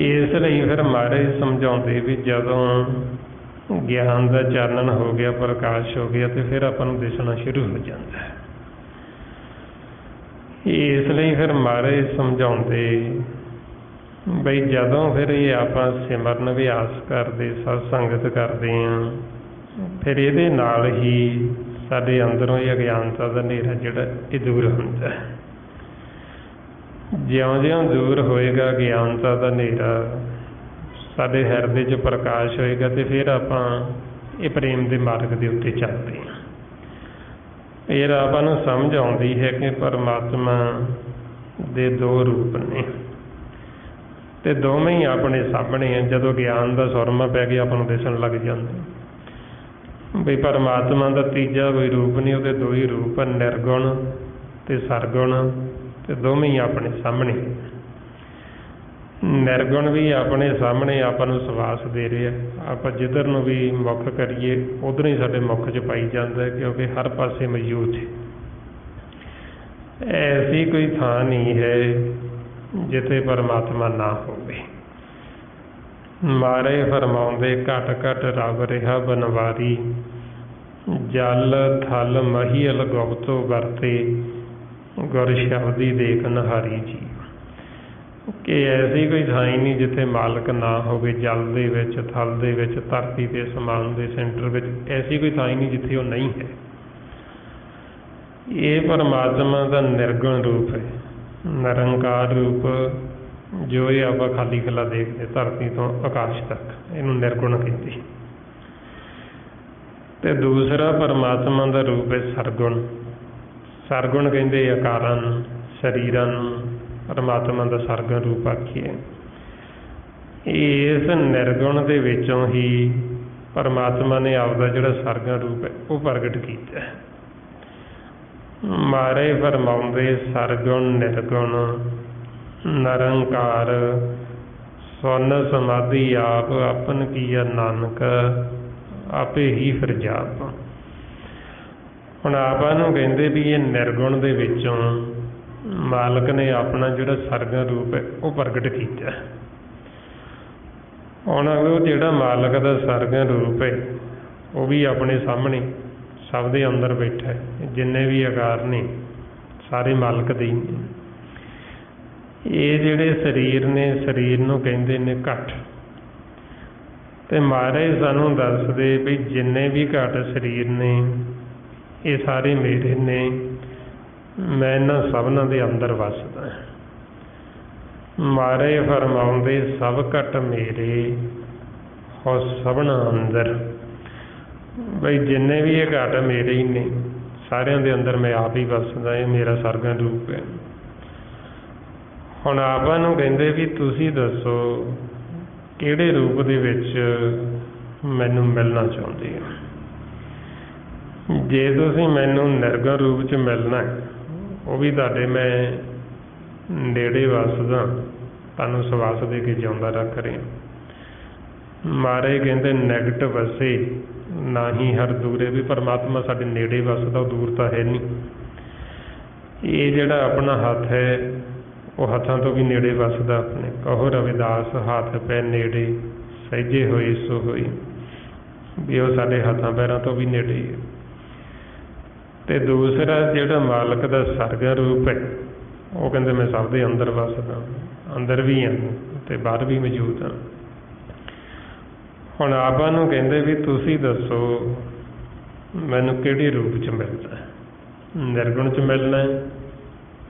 ਇਸ ਲਈ ਫਿਰ ਮਹਾਰਾਜ ਸਮਝਾਉਂਦੇ ਵੀ ਜਦੋਂ ਗਿਆਨ ਦਾ ਚਾਨਣ ਹੋ ਗਿਆ, ਪ੍ਰਕਾਸ਼ ਹੋ ਗਿਆ, ਅਤੇ ਫਿਰ ਆਪਾਂ ਨੂੰ ਦਿਸਣਾ ਸ਼ੁਰੂ ਹੋ ਜਾਂਦਾ। ਇਸ ਲਈ ਫਿਰ ਮਹਾਰਾਜ ਸਮਝਾਉਂਦੇ ਬਈ ਜਦੋਂ ਫਿਰ ਇਹ ਆਪਾਂ ਸਿਮਰਨ ਅਭਿਆਸ ਕਰਦੇ, ਸਤ ਸੰਗਤ ਕਰਦੇ ਹਾਂ, ਫਿਰ ਇਹਦੇ ਨਾਲ ਹੀ ਸਾਡੇ ਅੰਦਰੋਂ ਇਹ ਅਗਿਆਨਤਾ ਦਾ ਹਨੇਰਾ ਜਿਹੜਾ ਇਹ ਦੂਰ ਹੁੰਦਾ। ਜਿਉਂ-ਜਿਉਂ ਦੂਰ ਹੋਏਗਾ ਗਿਆਨਤਾ ਦਾ ਹਨੇਰਾ, ਸਾਡੇ ਹਿਰਦੇ 'ਚ ਪ੍ਰਕਾਸ਼ ਹੋਏਗਾ, ਅਤੇ ਫਿਰ ਆਪਾਂ ਇਹ ਪ੍ਰੇਮ ਦੇ ਮਾਰਗ ਦੇ ਉੱਤੇ ਚੱਲਦੇ ਹਾਂ। ਫਿਰ ਆਪਾਂ ਨੂੰ ਸਮਝ ਆਉਂਦੀ ਹੈ ਕਿ ਪਰਮਾਤਮਾ ਦੇ ਦੋ ਰੂਪ ਨੇ ਅਤੇ ਦੋਵੇਂ ਹੀ ਆਪਣੇ ਸਾਹਮਣੇ ਹੈ। ਜਦੋਂ ਗਿਆਨ ਦਾ ਸੁਰਮਾ ਪੈ ਗਿਆ ਆਪਾਂ ਨੂੰ ਦਿਸਣ ਲੱਗ ਜਾਂਦਾ ਵੀ ਪਰਮਾਤਮਾ ਦਾ ਤੀਜਾ ਕੋਈ ਰੂਪ ਨਹੀਂ, ਉਹਦੇ ਦੋ ਹੀ ਰੂਪ, ਨਿਰਗੁਣ ਅਤੇ ਸਰਗੁਣ, ਅਤੇ ਦੋਵੇਂ ਹੀ ਆਪਣੇ ਸਾਹਮਣੇ। ਨਿਰਗੁਣ ਵੀ ਆਪਣੇ ਸਾਹਮਣੇ ਆਪਾਂ ਨੂੰ ਸਵਾਸ ਦੇ ਰਿਹਾ, ਆਪਾਂ ਜਿੱਧਰ ਨੂੰ ਵੀ ਮੁੱਖ ਕਰੀਏ ਉੱਧਰ ਹੀ ਸਾਡੇ ਮੁੱਖ 'ਚ ਪਾਈ ਜਾਂਦਾ, ਕਿਉਂਕਿ ਹਰ ਪਾਸੇ ਮੌਜੂਦ ਹੈ। ਐਸੀ ਕੋਈ ਥਾਂ ਨਹੀਂ ਹੈ ਜਿੱਥੇ ਪਰਮਾਤਮਾ ਨਾ ਹੋਵੇ। ਮਹਾਰਾਜ ਫਰਮਾਉਂਦੇ ਘਟ ਘਟ ਰਬ ਰਿਹਾ ਬਨਵਾਰੀ, ਜਲ ਥਲ ਮਹੀਲ ਗੁਪਤੋ ਵਰਤੇ, ਗੁਰ ਸ਼ਬਦੀ ਦੇਖ ਨਿਹਾਰੀ ਜੀ। ਕਿ ਐਸੀ ਕੋਈ ਥਾਂ ਹੀ ਨਹੀਂ ਜਿੱਥੇ ਮਾਲਕ ਨਾ ਹੋਵੇ। ਜਲ ਦੇ ਵਿੱਚ, ਥਲ ਦੇ ਵਿੱਚ, ਧਰਤੀ 'ਤੇ, ਅਸਮਾਨ ਦੇ ਸੈਂਟਰ ਵਿੱਚ ਐਸੀ ਕੋਈ ਥਾਂ ਹੀ ਨਹੀਂ ਜਿੱਥੇ ਉਹ ਨਹੀਂ ਹੈ। ਇਹ ਪਰਮਾਤਮਾ ਦਾ ਨਿਰਗੁਣ ਰੂਪ ਹੈ, ਨਿਰੰਕਾਰ ਰੂਪ, ਜੋ ਇਹ ਆਪਾਂ ਖਾਲੀ ਖੁੱਲ੍ਹਾ ਦੇਖਦੇ ਧਰਤੀ ਤੋਂ ਆਕਾਸ਼ ਤੱਕ, ਇਹਨੂੰ ਨਿਰਗੁਣ ਕਹਿੰਦੇ। ਅਤੇ ਦੂਸਰਾ ਪਰਮਾਤਮਾ ਦਾ ਰੂਪ ਹੈ ਸਰਗੁਣ। ਸਰਗੁਣ ਕਹਿੰਦੇ ਆਕਾਰਾਂ ਨੂੰ, ਸਰੀਰਾਂ ਨੂੰ ਪਰਮਾਤਮਾ ਦਾ ਸਰਗੁਣ ਰੂਪ ਆਖੀਏ। ਇਸ ਨਿਰਗੁਣ ਦੇ ਵਿੱਚੋਂ ਹੀ ਪਰਮਾਤਮਾ ਨੇ ਆਪਦਾ ਜਿਹੜਾ ਸਰਗੁਣ ਰੂਪ ਹੈ ਉਹ ਪ੍ਰਗਟ ਕੀਤਾ। ਮਹਾਰਾਜ ਫਰਮਾਉਂਦੇ ਸਰਗੁਣ ਨਿਰਗੁਣ ਨਿਰੰਕਾਰ, ਸੁਨ ਸਮਾਧੀ ਆਪ ਆਪਨ ਕੀਆ ਨਾਨਕ, ਆਪੇ ਹੀ ਫਿਰ ਜਾਪ। ਹੁਣ ਆਪਾਂ ਨੂੰ ਕਹਿੰਦੇ ਵੀ ਇਹ ਨਿਰਗੁਣ ਦੇ ਵਿੱਚੋਂ ਮਾਲਕ ਨੇ ਆਪਣਾ ਜਿਹੜਾ ਸਰਗੁਣ ਰੂਪ ਹੈ ਉਹ ਪ੍ਰਗਟ ਕੀਤਾ। ਹੁਣ ਉਹ ਜਿਹੜਾ ਮਾਲਕ ਦਾ ਸਰਗੁਣ ਰੂਪ ਹੈ ਉਹ ਵੀ ਆਪਣੇ ਸਾਹਮਣੇ ਸਭ ਦੇ ਅੰਦਰ ਬੈਠਾ ਹੈ। ਜਿੰਨੇ ਵੀ ਆਕਾਰ ਨੇ ਸਾਰੇ ਮਾਲਕ ਦੇ ਹੀ ਨੇ। ਇਹ ਜਿਹੜੇ ਸਰੀਰ ਨੇ, ਸਰੀਰ ਨੂੰ ਕਹਿੰਦੇ ਨੇ ਘਟ। ਅਤੇ ਮਹਾਰਾਜ ਸਾਨੂੰ ਦੱਸਦੇ ਵੀ ਜਿੰਨੇ ਵੀ ਘਟ ਸਰੀਰ ਨੇ ਇਹ ਸਾਰੇ ਮੇਰੇ ਨੇ, ਮੈਂ ਇਹਨਾਂ ਸਭਨਾਂ ਦੇ ਅੰਦਰ ਵੱਸਦਾ। ਮਹਾਰਾਜ ਫਰਮਾਉਂਦੇ ਸਭ ਘਟ ਮੇਰੇ ਹੋ ਸਭਨਾ ਅੰਦਰ। ਬਈ ਜਿੰਨੇ ਵੀ ਇਹ ਘਟ ਮੇਰੇ ਹੀ ਨੇ, ਸਾਰਿਆਂ ਦੇ ਅੰਦਰ ਮੈਂ ਆਪ ਹੀ ਵੱਸਦਾ। ਇਹ ਮੇਰਾ ਸਰਗੁਣ ਰੂਪ ਹੈ। ਹੁਣ ਆਪਾਂ ਨੂੰ ਕਹਿੰਦੇ ਵੀ ਤੁਸੀਂ ਦੱਸੋ ਕਿਹੜੇ ਰੂਪ ਦੇ ਵਿੱਚ ਮੈਨੂੰ ਮਿਲਣਾ ਚਾਹੁੰਦੇ ਹੋ। ਜੇ ਤੁਸੀਂ ਮੈਨੂੰ ਨਿਰਗੁਣ ਰੂਪ 'ਚ ਮਿਲਣਾ, ਉਹ ਵੀ ਤੁਹਾਡੇ ਮੈਂ ਨੇੜੇ ਵੱਸਦਾ, ਤੁਹਾਨੂੰ ਸਵਾਸ ਦੇ ਕੇ ਜਿਉਂਦਾ ਰੱਖ ਰਿਹਾ। ਮਹਾਰਾਜ ਕਹਿੰਦੇ ਨਿਕਟ ਵਸੇ ਨਾ ਹੀ ਹਰ ਦੂਰੇ, ਵੀ ਪਰਮਾਤਮਾ ਸਾਡੇ ਨੇੜੇ ਵੱਸਦਾ, ਉਹ ਦੂਰ ਤਾਂ ਹੈ ਨਹੀਂ। ਇਹ ਜਿਹੜਾ ਆਪਣਾ ਹੱਥ ਹੈ ਉਹ ਹੱਥਾਂ ਤੋਂ ਵੀ ਨੇੜੇ ਵੱਸਦਾ ਆਪਣੇ। ਕਹੋ ਰਵਿਦਾਸ ਹੱਥ ਪੈ ਨੇੜੇ ਸਹਿਜੇ ਹੋਏ ਸੋ ਹੋਈ, ਵੀ ਉਹ ਸਾਡੇ ਹੱਥਾਂ ਪੈਰਾਂ ਤੋਂ ਵੀ ਨੇੜੇ ਹੈ। ਅਤੇ ਦੂਸਰਾ ਜਿਹੜਾ ਮਾਲਕ ਦਾ ਸਰਗੁਣ ਰੂਪ ਹੈ ਉਹ ਕਹਿੰਦੇ ਮੈਂ ਸਭ ਦੇ ਅੰਦਰ ਵੱਸਦਾ, ਅੰਦਰ ਵੀ ਹਾਂ ਅਤੇ ਬਾਹਰ ਵੀ ਮੌਜੂਦ ਹਾਂ। ਹੁਣ ਆਪਾਂ ਨੂੰ ਕਹਿੰਦੇ ਵੀ ਤੁਸੀਂ ਦੱਸੋ ਮੈਨੂੰ ਕਿਹੜੇ ਰੂਪ 'ਚ ਮਿਲਣਾ, ਨਿਰਗੁਣ 'ਚ ਮਿਲਣਾ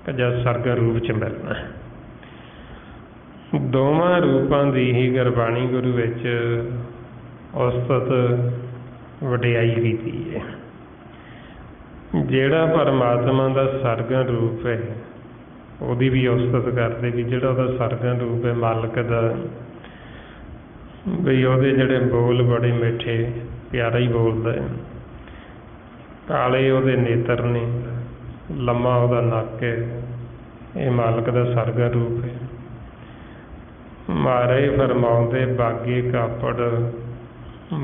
ਕਿ ਜਾਂ ਸਰਗੁਣ ਰੂਪ 'ਚ ਮਿਲਣਾ। ਦੋਵਾਂ ਰੂਪਾਂ ਦੀ ਹੀ ਗੁਰਬਾਣੀ ਗੁਰੂ ਵਿੱਚ ਉਸਤਤ ਵਡਿਆਈ ਕੀਤੀ ਹੈ। ਜਿਹੜਾ ਪਰਮਾਤਮਾ ਦਾ ਸਰਗੁਣ ਰੂਪ ਹੈ ਉਹਦੀ ਵੀ ਉਸਤਤ ਕਰਦੇ ਵੀ ਜਿਹੜਾ ਉਹਦਾ ਸਰਗੁਣ ਰੂਪ ਹੈ ਮਾਲਕ ਦਾ, ਵੀ ਉਹਦੇ ਜਿਹੜੇ ਬੋਲ ਬੜੇ ਮਿੱਠੇ ਪਿਆਰਾ ਹੀ ਬੋਲਦਾ ਹੈ। ਕਾਲੇ ਉਹਦੇ ਨੇਤਰ ਨੇ, ਲੰਮਾ ਉਹਦਾ ਨੱਕ ਹੈ। ਇਹ ਮਾਲਕ ਦਾ ਸਰਗੁਣ ਰੂਪ ਹੈ। ਮਹਾਰਾਜ ਫਰਮਾਉਂਦੇ ਬਾਗੇ ਕਾਪੜ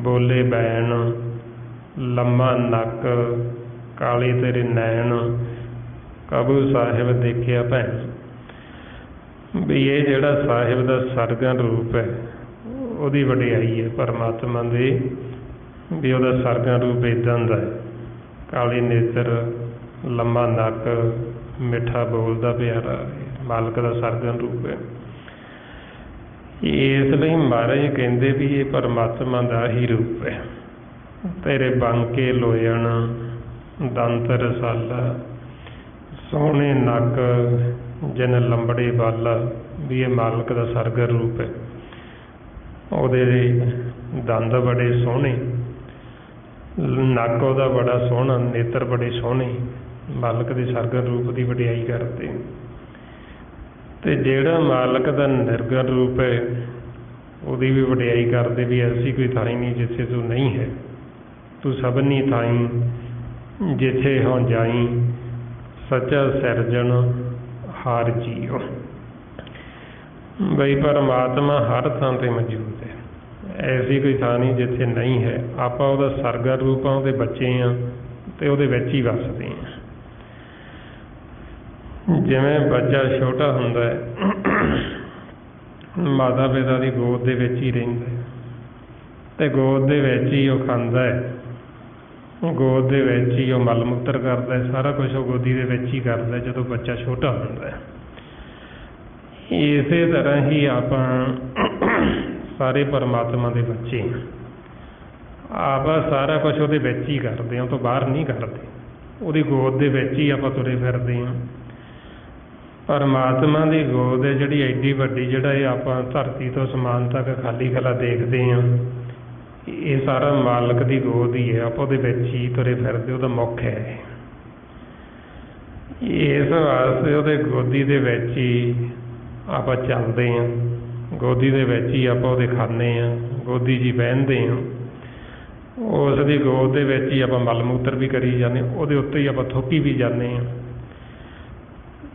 ਬੋਲੇ ਬੈਣ, ਲੰਮਾ ਨੱਕ, ਕਾਲੇ ਤੇਰੇ ਨੈਣ, ਕਬੂ ਸਾਹਿਬ ਦੇਖਿਆ ਭੈਣ। ਵੀ ਇਹ ਜਿਹੜਾ ਸਾਹਿਬ ਦਾ ਸਰਗਨ ਰੂਪ ਹੈ ਉਹਦੀ ਵਡਿਆਈ ਹੈ ਪਰਮਾਤਮਾ ਦੇ, ਵੀ ਉਹਦਾ ਸਰਗਨ ਰੂਪ ਇੱਦਾਂ ਦਾ ਹੈ, ਕਾਲੇ ਨੇਤਰ, ਲੰਮਾ ਨੱਕ, ਮਿੱਠਾ ਬੋਲਦਾ ਪਿਆਰਾ, ਮਾਲਕ ਦਾ ਸਰਗਨ ਰੂਪ ਹੈ। ਇਸ ਲਈ ਮਹਾਰਾਜ ਕਹਿੰਦੇ ਵੀ ਇਹ ਪਰਮਾਤਮਾ ਦਾ ਹੀ ਰੂਪ ਹੈ। ਤੇਰੇ ਬਾਂਕੇ ਲੋਇਣ, ਦੰਤ ਰਸਾਲਾ, ਸੋਹਣੇ ਨੱਕ, ਜਿਨ ਲੰਬੜੇ ਵੱਲ, ਵੀ ਇਹ ਮਾਲਕ ਦਾ ਸਰਗਨ ਰੂਪ ਹੈ। ਉਹਦੇ ਦੰਦ ਬੜੇ ਸੋਹਣੇ, ਨੱਕ ਉਹਦਾ ਬੜਾ ਸੋਹਣਾ, ਨੇਤਰ ਬੜੇ ਸੋਹਣੇ, ਮਾਲਕ ਦੇ ਸਰਗਨ ਰੂਪ ਦੀ ਵਡਿਆਈ ਕਰਦੇ। ਤੇ ਜਿਹੜਾ ਮਾਲਕ ਦਾ ਨਿਰਗੁਣ ਰੂਪ ਹੈ ਉਹਦੀ ਵੀ ਵਡਿਆਈ ਕਰਦੇ, ਵੀ ਐਸੀ ਕੋਈ ਥਾਂ ਨਹੀਂ ਜਿੱਥੇ ਤੂੰ ਨਹੀਂ ਹੈ, ਤੂੰ ਸਭਨੀ ਥਾਈਂ ਜਿੱਥੇ ਹੋਂ ਜਾਈ, ਸੱਚਾ ਸਿਰਜਣ ਹਾਰ ਜੀਓ। ਬਈ ਪਰਮਾਤਮਾ ਹਰ ਥਾਂ 'ਤੇ ਮੌਜੂਦ ਹੈ, ਐਸੀ ਕੋਈ ਥਾਂ ਨਹੀਂ ਜਿੱਥੇ ਨਹੀਂ ਹੈ। ਆਪਾਂ ਉਹਦਾ ਸਰਗਨ ਰੂਪ ਆ, ਉਹਦੇ ਬੱਚੇ ਹਾਂ ਅਤੇ ਉਹਦੇ ਵਿੱਚ ਹੀ ਵੱਸਦੇ ਹਾਂ। ਜਿਵੇਂ ਬੱਚਾ ਛੋਟਾ ਹੁੰਦਾ ਹੈ, ਮਾਤਾ ਪਿਤਾ ਦੀ ਗੋਦ ਦੇ ਵਿੱਚ ਹੀ ਰਹਿੰਦਾ ਹੈ ਅਤੇ ਗੋਦ ਦੇ ਵਿੱਚ ਹੀ ਉਹ ਖਾਂਦਾ ਹੈ, ਗੋਦ ਦੇ ਵਿੱਚ ਹੀ ਉਹ ਮਲ ਮੂਤਰ ਕਰਦਾ ਹੈ, ਸਾਰਾ ਕੁਛ ਉਹ ਗੋਦੀ ਦੇ ਵਿੱਚ ਹੀ ਕਰਦਾ ਜਦੋਂ ਬੱਚਾ ਛੋਟਾ ਹੁੰਦਾ ਹੈ। ਇਸੇ ਤਰ੍ਹਾਂ ਹੀ ਆਪਾਂ ਸਾਰੇ ਪਰਮਾਤਮਾ ਦੇ ਬੱਚੇ ਹਾਂ। ਆਪਾਂ ਸਾਰਾ ਕੁਛ ਉਹਦੇ ਵਿੱਚ ਹੀ ਕਰਦੇ ਹਾਂ, ਉਹ ਤੋਂ ਬਾਹਰ ਨਹੀਂ ਕਰਦੇ, ਉਹਦੀ ਗੋਦ ਦੇ ਵਿੱਚ ਹੀ ਆਪਾਂ ਤੁਰੇ ਫਿਰਦੇ ਹਾਂ। ਪਰਮਾਤਮਾ ਦੀ ਗੋਦ ਹੈ ਜਿਹੜੀ ਐਡੀ ਵੱਡੀ, ਜਿਹੜਾ ਇਹ ਆਪਾਂ ਧਰਤੀ ਤੋਂ ਅਸਮਾਨ ਤੱਕ ਖਾਲੀ ਖਲਾ ਦੇਖਦੇ ਹਾਂ, ਇਹ ਸਾਰਾ ਮਾਲਕ ਦੀ ਗੋਦ ਹੀ ਹੈ। ਆਪਾਂ ਉਹਦੇ ਵਿੱਚ ਹੀ ਤੁਰੇ ਫਿਰਦੇ, ਉਹਦਾ ਮੁੱਖ ਹੈ। ਇਸ ਵਾਸਤੇ ਉਹਦੇ ਗੋਦੀ ਦੇ ਵਿੱਚ ਹੀ ਆਪਾਂ ਚੱਲਦੇ ਹਾਂ, ਗੋਦੀ ਦੇ ਵਿੱਚ ਹੀ ਆਪਾਂ ਉਹਦੇ ਖਾਂਦੇ ਹਾਂ, ਗੋਦੀ 'ਚ ਹੀ ਬਹਿੰਦੇ ਹਾਂ, ਉਸ ਦੀ ਗੋਦ ਦੇ ਵਿੱਚ ਹੀ ਆਪਾਂ ਮਲ ਮੂਤਰ ਵੀ ਕਰੀ ਜਾਂਦੇ, ਉਹਦੇ ਉੱਤੇ ਹੀ ਆਪਾਂ ਥੁੱਕੀ ਵੀ ਜਾਂਦੇ ਹਾਂ।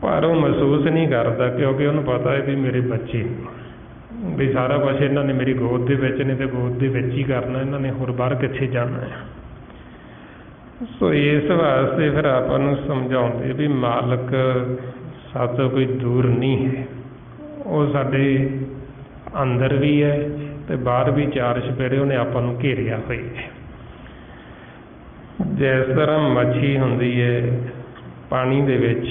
ਪਰ ਉਹ ਮਹਿਸੂਸ ਨਹੀਂ ਕਰਦਾ, ਕਿਉਂਕਿ ਉਹਨੂੰ ਪਤਾ ਹੈ ਵੀ ਮੇਰੇ ਬੱਚੇ, ਵੀ ਸਾਰਾ ਕੁਛ ਇਹਨਾਂ ਨੇ ਮੇਰੀ ਗੋਦ ਦੇ ਵਿੱਚ ਨੇ ਅਤੇ ਗੋਦ ਦੇ ਵਿੱਚ ਹੀ ਕਰਨਾ, ਇਹਨਾਂ ਨੇ ਹੋਰ ਬਾਹਰ ਕਿੱਥੇ ਜਾਣਾ ਹੈ। ਸੋ ਇਸ ਵਾਸਤੇ ਫਿਰ ਆਪਾਂ ਨੂੰ ਸਮਝਾਉਂਦੇ ਵੀ ਮਾਲਕ ਸਾਡੇ ਤੋਂ ਕੋਈ ਦੂਰ ਨਹੀਂ ਹੈ, ਉਹ ਸਾਡੇ ਅੰਦਰ ਵੀ ਹੈ ਅਤੇ ਬਾਹਰ ਵੀ ਚਾਰ ਚੁਫੇਰੇ ਉਹਨੇ ਆਪਾਂ ਨੂੰ ਘੇਰਿਆ ਹੋਇਆ ਹੈ। ਜਿਸ ਤਰ੍ਹਾਂ ਮੱਛੀ ਹੁੰਦੀ ਹੈ ਪਾਣੀ ਦੇ ਵਿੱਚ,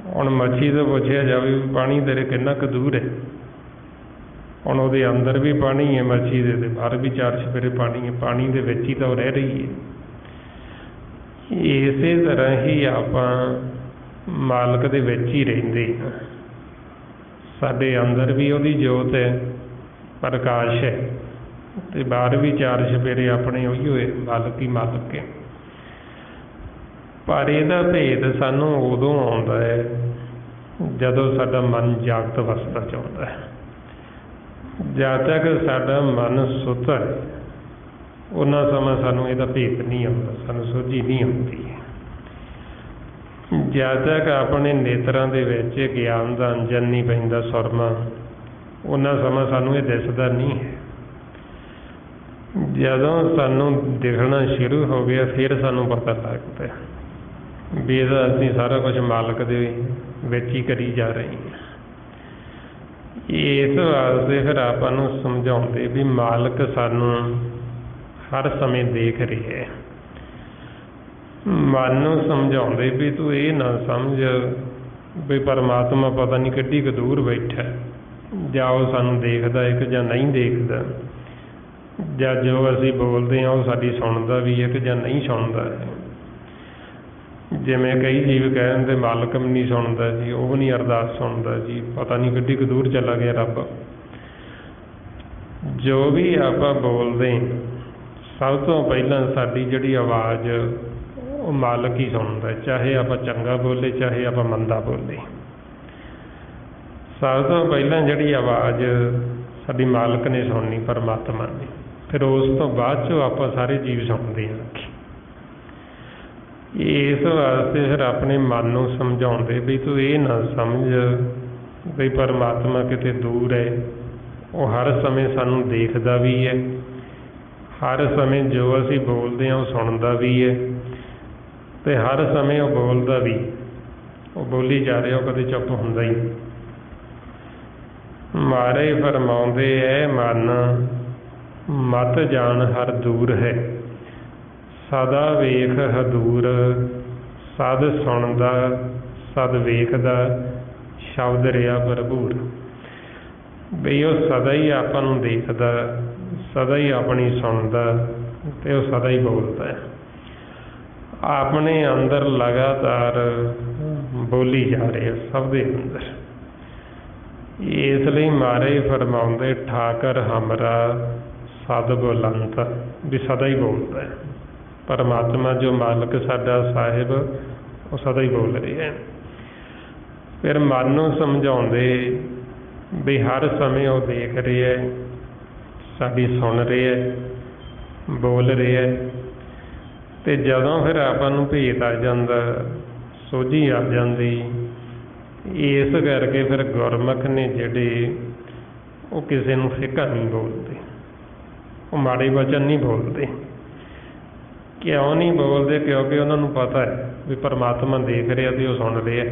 ਹੁਣ ਮੱਛੀ ਤੋਂ ਪੁੱਛਿਆ ਜਾਵੇ ਵੀ ਪਾਣੀ ਤੇਰੇ ਕਿੰਨਾ ਕੁ ਦੂਰ ਹੈ, ਹੁਣ ਉਹਦੇ ਅੰਦਰ ਵੀ ਪਾਣੀ ਹੈ ਮੱਛੀ ਦੇ, ਅਤੇ ਬਾਹਰ ਵੀ ਚਾਰ ਚੁਫੇਰੇ ਪਾਣੀ ਹੈ, ਪਾਣੀ ਦੇ ਵਿੱਚ ਹੀ ਤਾਂ ਉਹ ਰਹਿ ਰਹੀ ਹੈ। ਇਸੇ ਤਰ੍ਹਾਂ ਹੀ ਆਪਾਂ ਮਾਲਕ ਦੇ ਵਿੱਚ ਹੀ ਰਹਿੰਦੇ ਹਾਂ। ਸਾਡੇ ਅੰਦਰ ਵੀ ਉਹਦੀ ਜੋਤ ਹੈ, ਪ੍ਰਕਾਸ਼ ਹੈ, ਅਤੇ ਬਾਹਰ ਵੀ ਚਾਰ ਚੁਫੇਰੇ ਆਪਣੇ ਉਹੀ ਹੋਏ, ਮਾਲਕ ਹੀ ਮਾਲਕ ਹੈ। ਪਰ ਇਹਦਾ ਭੇਦ ਸਾਨੂੰ ਉਦੋਂ ਆਉਂਦਾ ਹੈ ਜਦੋਂ ਸਾਡਾ ਮਨ ਜਾਗਤ ਅਵਸਥਾ 'ਚ ਆਉਂਦਾ ਹੈ। ਜਦ ਤੱਕ ਸਾਡਾ ਮਨ ਸੁੱਤਾ ਹੈ ਉਹਨਾਂ ਸਮਾਂ ਸਾਨੂੰ ਇਹਦਾ ਭੇਦ ਨਹੀਂ ਆਉਂਦਾ, ਸਾਨੂੰ ਸੋਝੀ ਨਹੀਂ ਆਉਂਦੀ ਹੈ। ਜਦ ਤੱਕ ਆਪਣੇ ਨੇਤਰਾਂ ਦੇ ਵਿੱਚ ਗਿਆਨ ਦਾ ਅੰਜਨ ਨਹੀਂ ਪੈਂਦਾ ਸੁਰਮਾ, ਉਹਨਾਂ ਸਮਾਂ ਸਾਨੂੰ ਇਹ ਦਿਸਦਾ ਨਹੀਂ ਹੈ। ਜਦੋਂ ਸਾਨੂੰ ਦਿਖਣਾ ਸ਼ੁਰੂ ਹੋ ਗਿਆ ਫਿਰ ਸਾਨੂੰ ਪਤਾ ਲੱਗਦਾ ਵੀ ਇਹਦਾ ਅਸੀਂ ਸਾਰਾ ਕੁਛ ਮਾਲਕ ਦੇ ਵਿੱਚ ਹੀ ਕਰੀ ਜਾ ਰਹੇ ਹਾਂ। ਇਸ ਵਾਸਤੇ ਫਿਰ ਆਪਾਂ ਨੂੰ ਸਮਝਾਉਂਦੇ ਵੀ ਮਾਲਕ ਸਾਨੂੰ ਹਰ ਸਮੇਂ ਦੇਖ ਰਿਹਾ ਹੈ। ਮਨ ਨੂੰ ਸਮਝਾਉਂਦੇ ਵੀ ਤੂੰ ਇਹ ਨਾ ਸਮਝ ਵੀ ਪਰਮਾਤਮਾ ਪਤਾ ਨਹੀਂ ਕਿੱਡੀ ਕੁ ਦੂਰ ਬੈਠਾ, ਜਾਂ ਉਹ ਸਾਨੂੰ ਦੇਖਦਾ ਇੱਕ ਜਾਂ ਨਹੀਂ ਦੇਖਦਾ, ਜਾਂ ਜੋ ਅਸੀਂ ਬੋਲਦੇ ਹਾਂ ਉਹ ਸਾਡੀ ਸੁਣਦਾ ਵੀ ਹੈ ਕਿ ਜਾਂ ਨਹੀਂ ਸੁਣਦਾ ਹੈ। ਜਿਵੇਂ ਕਈ ਜੀਵ ਕਹਿ ਦਿੰਦੇ ਮਾਲਕ ਵੀ ਨਹੀਂ ਸੁਣਦਾ ਜੀ, ਉਹ ਵੀ ਨਹੀਂ ਅਰਦਾਸ ਸੁਣਦਾ ਜੀ, ਪਤਾ ਨਹੀਂ ਕਿੱਡੀ ਕੁ ਦੂਰ ਚਲਾ ਗਿਆ ਰੱਬ। ਜੋ ਵੀ ਆਪਾਂ ਬੋਲਦੇ ਸਭ ਤੋਂ ਪਹਿਲਾਂ ਸਾਡੀ ਜਿਹੜੀ ਆਵਾਜ਼ ਉਹ ਮਾਲਕ ਹੀ ਸੁਣਦਾ, ਚਾਹੇ ਆਪਾਂ ਚੰਗਾ ਬੋਲੇ ਚਾਹੇ ਆਪਾਂ ਮੰਦਾ ਬੋਲੇ। ਸਭ ਤੋਂ ਪਹਿਲਾਂ ਜਿਹੜੀ ਆਵਾਜ਼ ਸਾਡੀ ਮਾਲਕ ਨੇ ਸੁਣਨੀ, ਪਰਮਾਤਮਾ ਨੇ, ਫਿਰ ਉਸ ਤੋਂ ਬਾਅਦ 'ਚੋਂ ਆਪਾਂ ਸਾਰੇ ਜੀਵ ਸੁਣਦੇ ਹਾਂ। ਇਸ ਵਾਸਤੇ ਫਿਰ ਆਪਣੇ ਮਨ ਨੂੰ ਸਮਝਾਉਂਦੇ ਵੀ ਤੂੰ ਇਹ ਨਾ ਸਮਝ ਵੀ ਪਰਮਾਤਮਾ ਕਿਤੇ ਦੂਰ ਹੈ, ਉਹ ਹਰ ਸਮੇਂ ਸਾਨੂੰ ਦੇਖਦਾ ਵੀ ਹੈ, हर समय जो असी बोलते हैं वो सुनता भी है, तो हर समय वो बोलता भी, वो बोली जा रहा, वो कभी चुप होंदा ही। महाराज फरमाउंदे है, मन मत जान हर दूर है, सदा वेख हदूर, सद सुनदा सद वेखदा, शब्द रिहा भरपूर। बई वो सदा ही आपां नूं देखदा, सदा ही अपनी सुनदा, ते वो सदा ही बोलदा है। अपने अंदर लगातार बोली जा रहे सब दे अंदर। इसलिए महाराज फरमाउंदे, ठाकर हमरा सद बुलंत, भी सदा ही बोलता है। परमात्मा जो मालक साडा साहिब, वो सदा ही बोल रहे हैं। फिर मन नूं समझाउंदे भी हर समय वो देख रहे है, साडी सुन रहे है, बोल रहे है। तो जदों फिर आपां नूं भेत आ जांदा, सोझी आ जाती, इस करके फिर गुरमुख ने जिहड़े वो किसी नूं फिक्का नहीं बोलते, वो माड़े वचन नहीं बोलते। क्यों नहीं बोलते? क्योंकि उन्होंने पता है भी परमात्मा देख रहा तो सुन रहा है।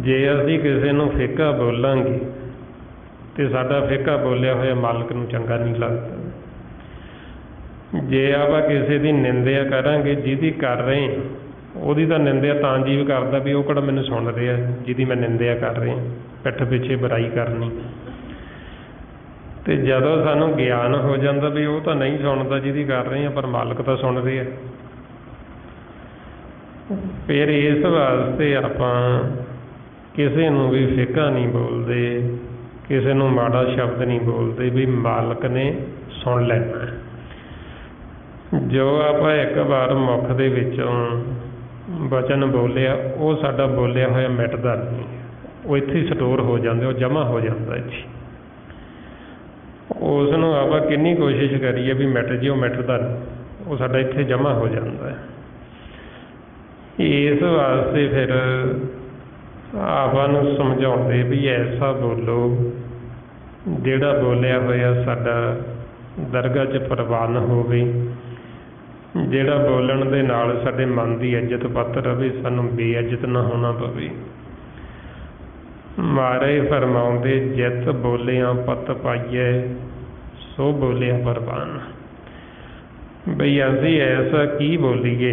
जे असी किसी नूं फिक्का बोलांगे तो साडा फिक्का बोलिया होया मालक नूं चंगा नहीं लगता। जे आपां किसी की निंदिया करांगे, जिहदी कर रहे हैं ਉਹਦੀ ਤਾਂ ਨਿੰਦਿਆ ਤਾਂ ਜੀਵ करता भी ਉਹ ਕਿਹੜਾ ਮੈਨੂੰ सुन ਰਿਹਾ, ਜਿਹਦੀ मैं निंदिया कर रहा, पिठ पिछे बुराई करनी। तो जदों सानूं ज्ञान हो जाता भी वो तो नहीं सुनता ਜਿਹਦੀ कर रहे हैं, पर मालक तो सुन रहे हैं। फिर इस वास्ते आपां किसी नूं भी फिक्का नहीं बोलते, किसी नूं माड़ा शब्द नहीं बोलते, भी मालक ने सुन लेना। जो आपां एक बार मुख दे विचों वचन बोलिया, वो साडा बोलिया होया मिटदा नहीं, वो इत्थे ही स्टोर हो जाता, वो जमा हो जाता इत्थे। उसनूं आपां किन्नी कोशिश करिए भी मिट जे, वो मिटदा नहीं, वो साडा इत्थे जमा हो जाता है। इस वास्ते फिर आपां नूं समझाउंदे भी ऐसा बोलो जिहड़ा बोलिया होया साडा दरगाह च प्रवान होवे, जिहड़ा बोलण दे नाल साडे मन की इज्जत पत रहे, सानूं बेइज्जत ना होना पवे। महाराज फरमाउंदे, जित बोलिया पत पाइए सो बोलिया परवान। बई असीं ऐसा की बोलीए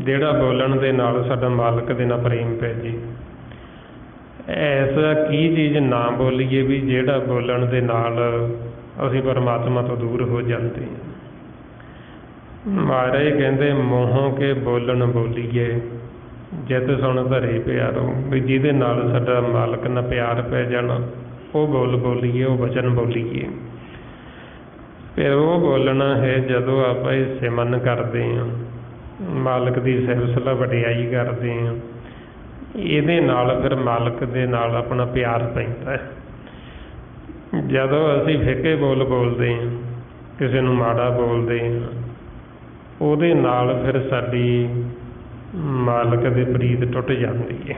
जिहड़ा बोलण दे नाल साडा मालक दे नाल प्रेम पै जे। ऐसा की चीज़ ना बोलीए भी जिहड़ा बोलण दे नाल असीं परमात्मा तो दूर हो जाते। महाराज कहते, मूहों के बोलन बोलीए जित सुन धरे प्यारो, भी जिहदे नाल साडा मालक नाल प्यार पै जाना, वो बोल बोलीए, वो वचन बोलीए। फिर वो बोलना है जदों आप सिमन करते हैं, मालक की सिफत वडियाई करते हैं, ये फिर मालक के नाल अपना प्यार पैंदा है। जदों असीं फिके बोल बोलते हैं, किसी नूं माड़ा बोलते हैं, ਉਹਦੇ ਨਾਲ फिर साडी मालक दे प्रीत टुट जाती है।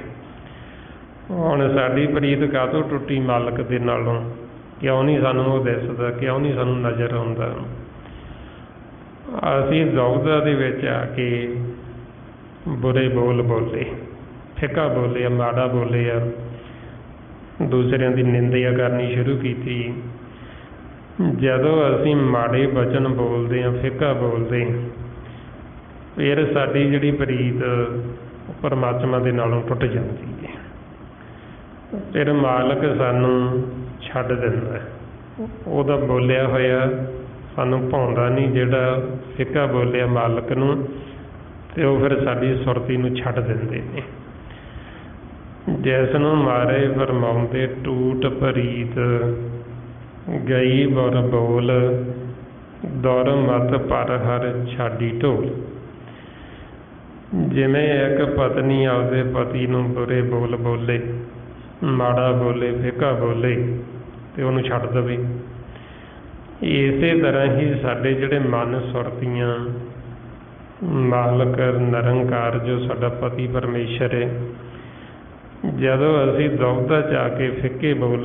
हुण साडी प्रीत काहतों टुटी मालक दे नालों? क्यों नहीं सानूं वो दिसदा, क्यों नहीं सानूं नज़र आउंदा? असीं दुविधा दे विच आके बुरे बोल बोले, फिक्का बोले, माड़ा बोले, दूसरिਆਂ दी निंदिया करनी शुरू की। जदों असीं माड़े वचन बोलते हैं, फिक्का बोलते हैं, फिर साडी जिहड़ी प्रीत परमात्मा दे नालों टुट जाती है। फिर मालक सानूं छड्ड दिंदा है, ਉਹਦਾ बोलिया होया सानूं भाउंदा नहीं, जिहड़ा फिक्का बोलिया मालक नूं, ते ਉਹ फिर साडी सुरती नूं छड्ड दिंदे ने। जिस नूं महाराज फरमाउंदे, टूट प्रीत गई बुर बोल, दौर मत पर हर छाड़ी ढोल। जिमें एक पत्नी आपदे पति नूं बुरे बोल बोले, माड़ा बोले, फिक्का बोले, तो उन्होंने छड्ड देवे। इसे तरह ही साडे जिहड़े मन सुरतियां मालक निरंकार जो साडा पति परमेश्वर है, जदों असीं दुविधा च आके फिक्के बोल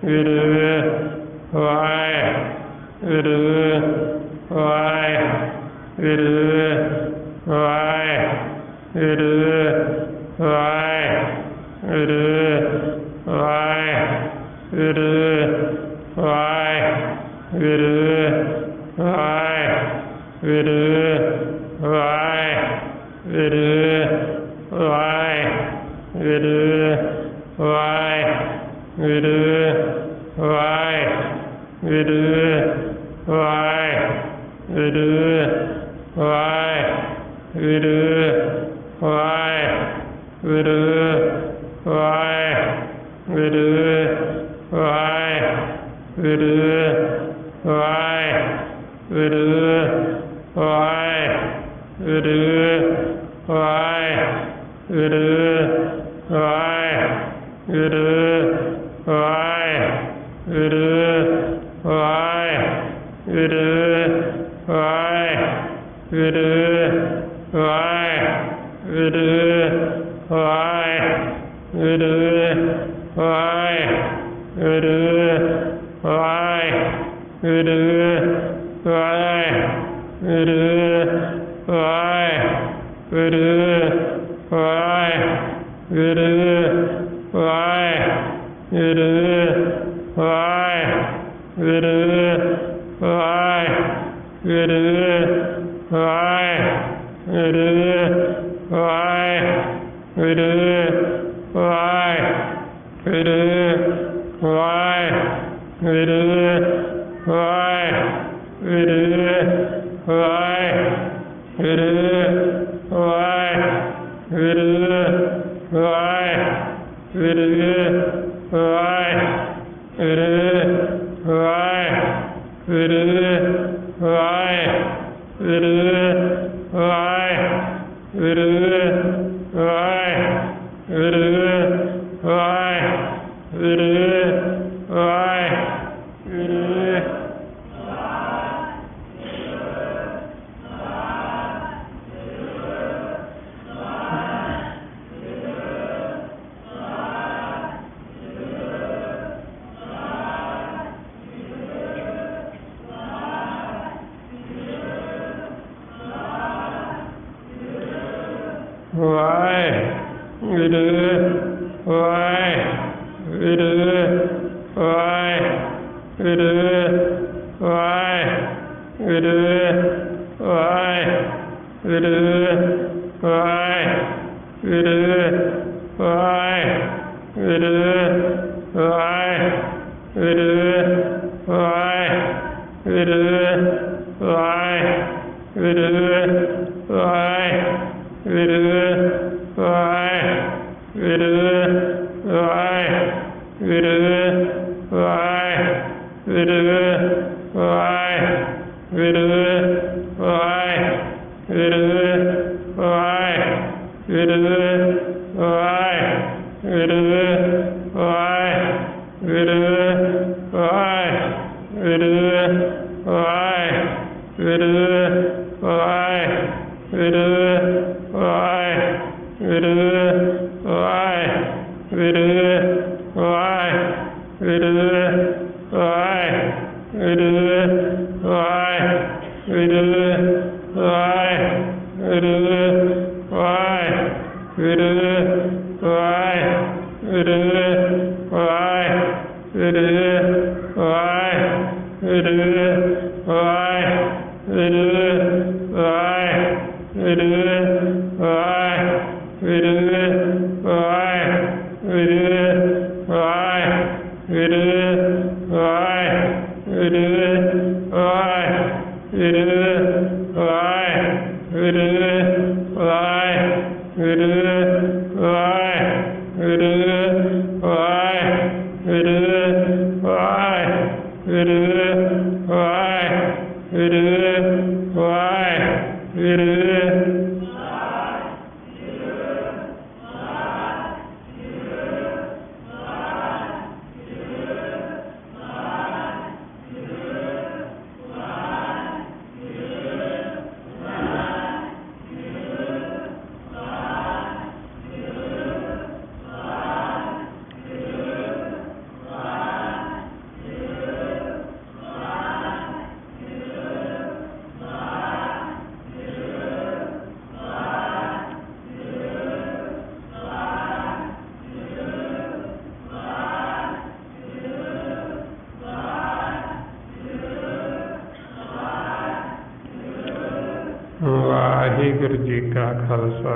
ਵਾਹਿਗੁਰੂ ਜੀ ਕਾ ਖਾਲਸਾ,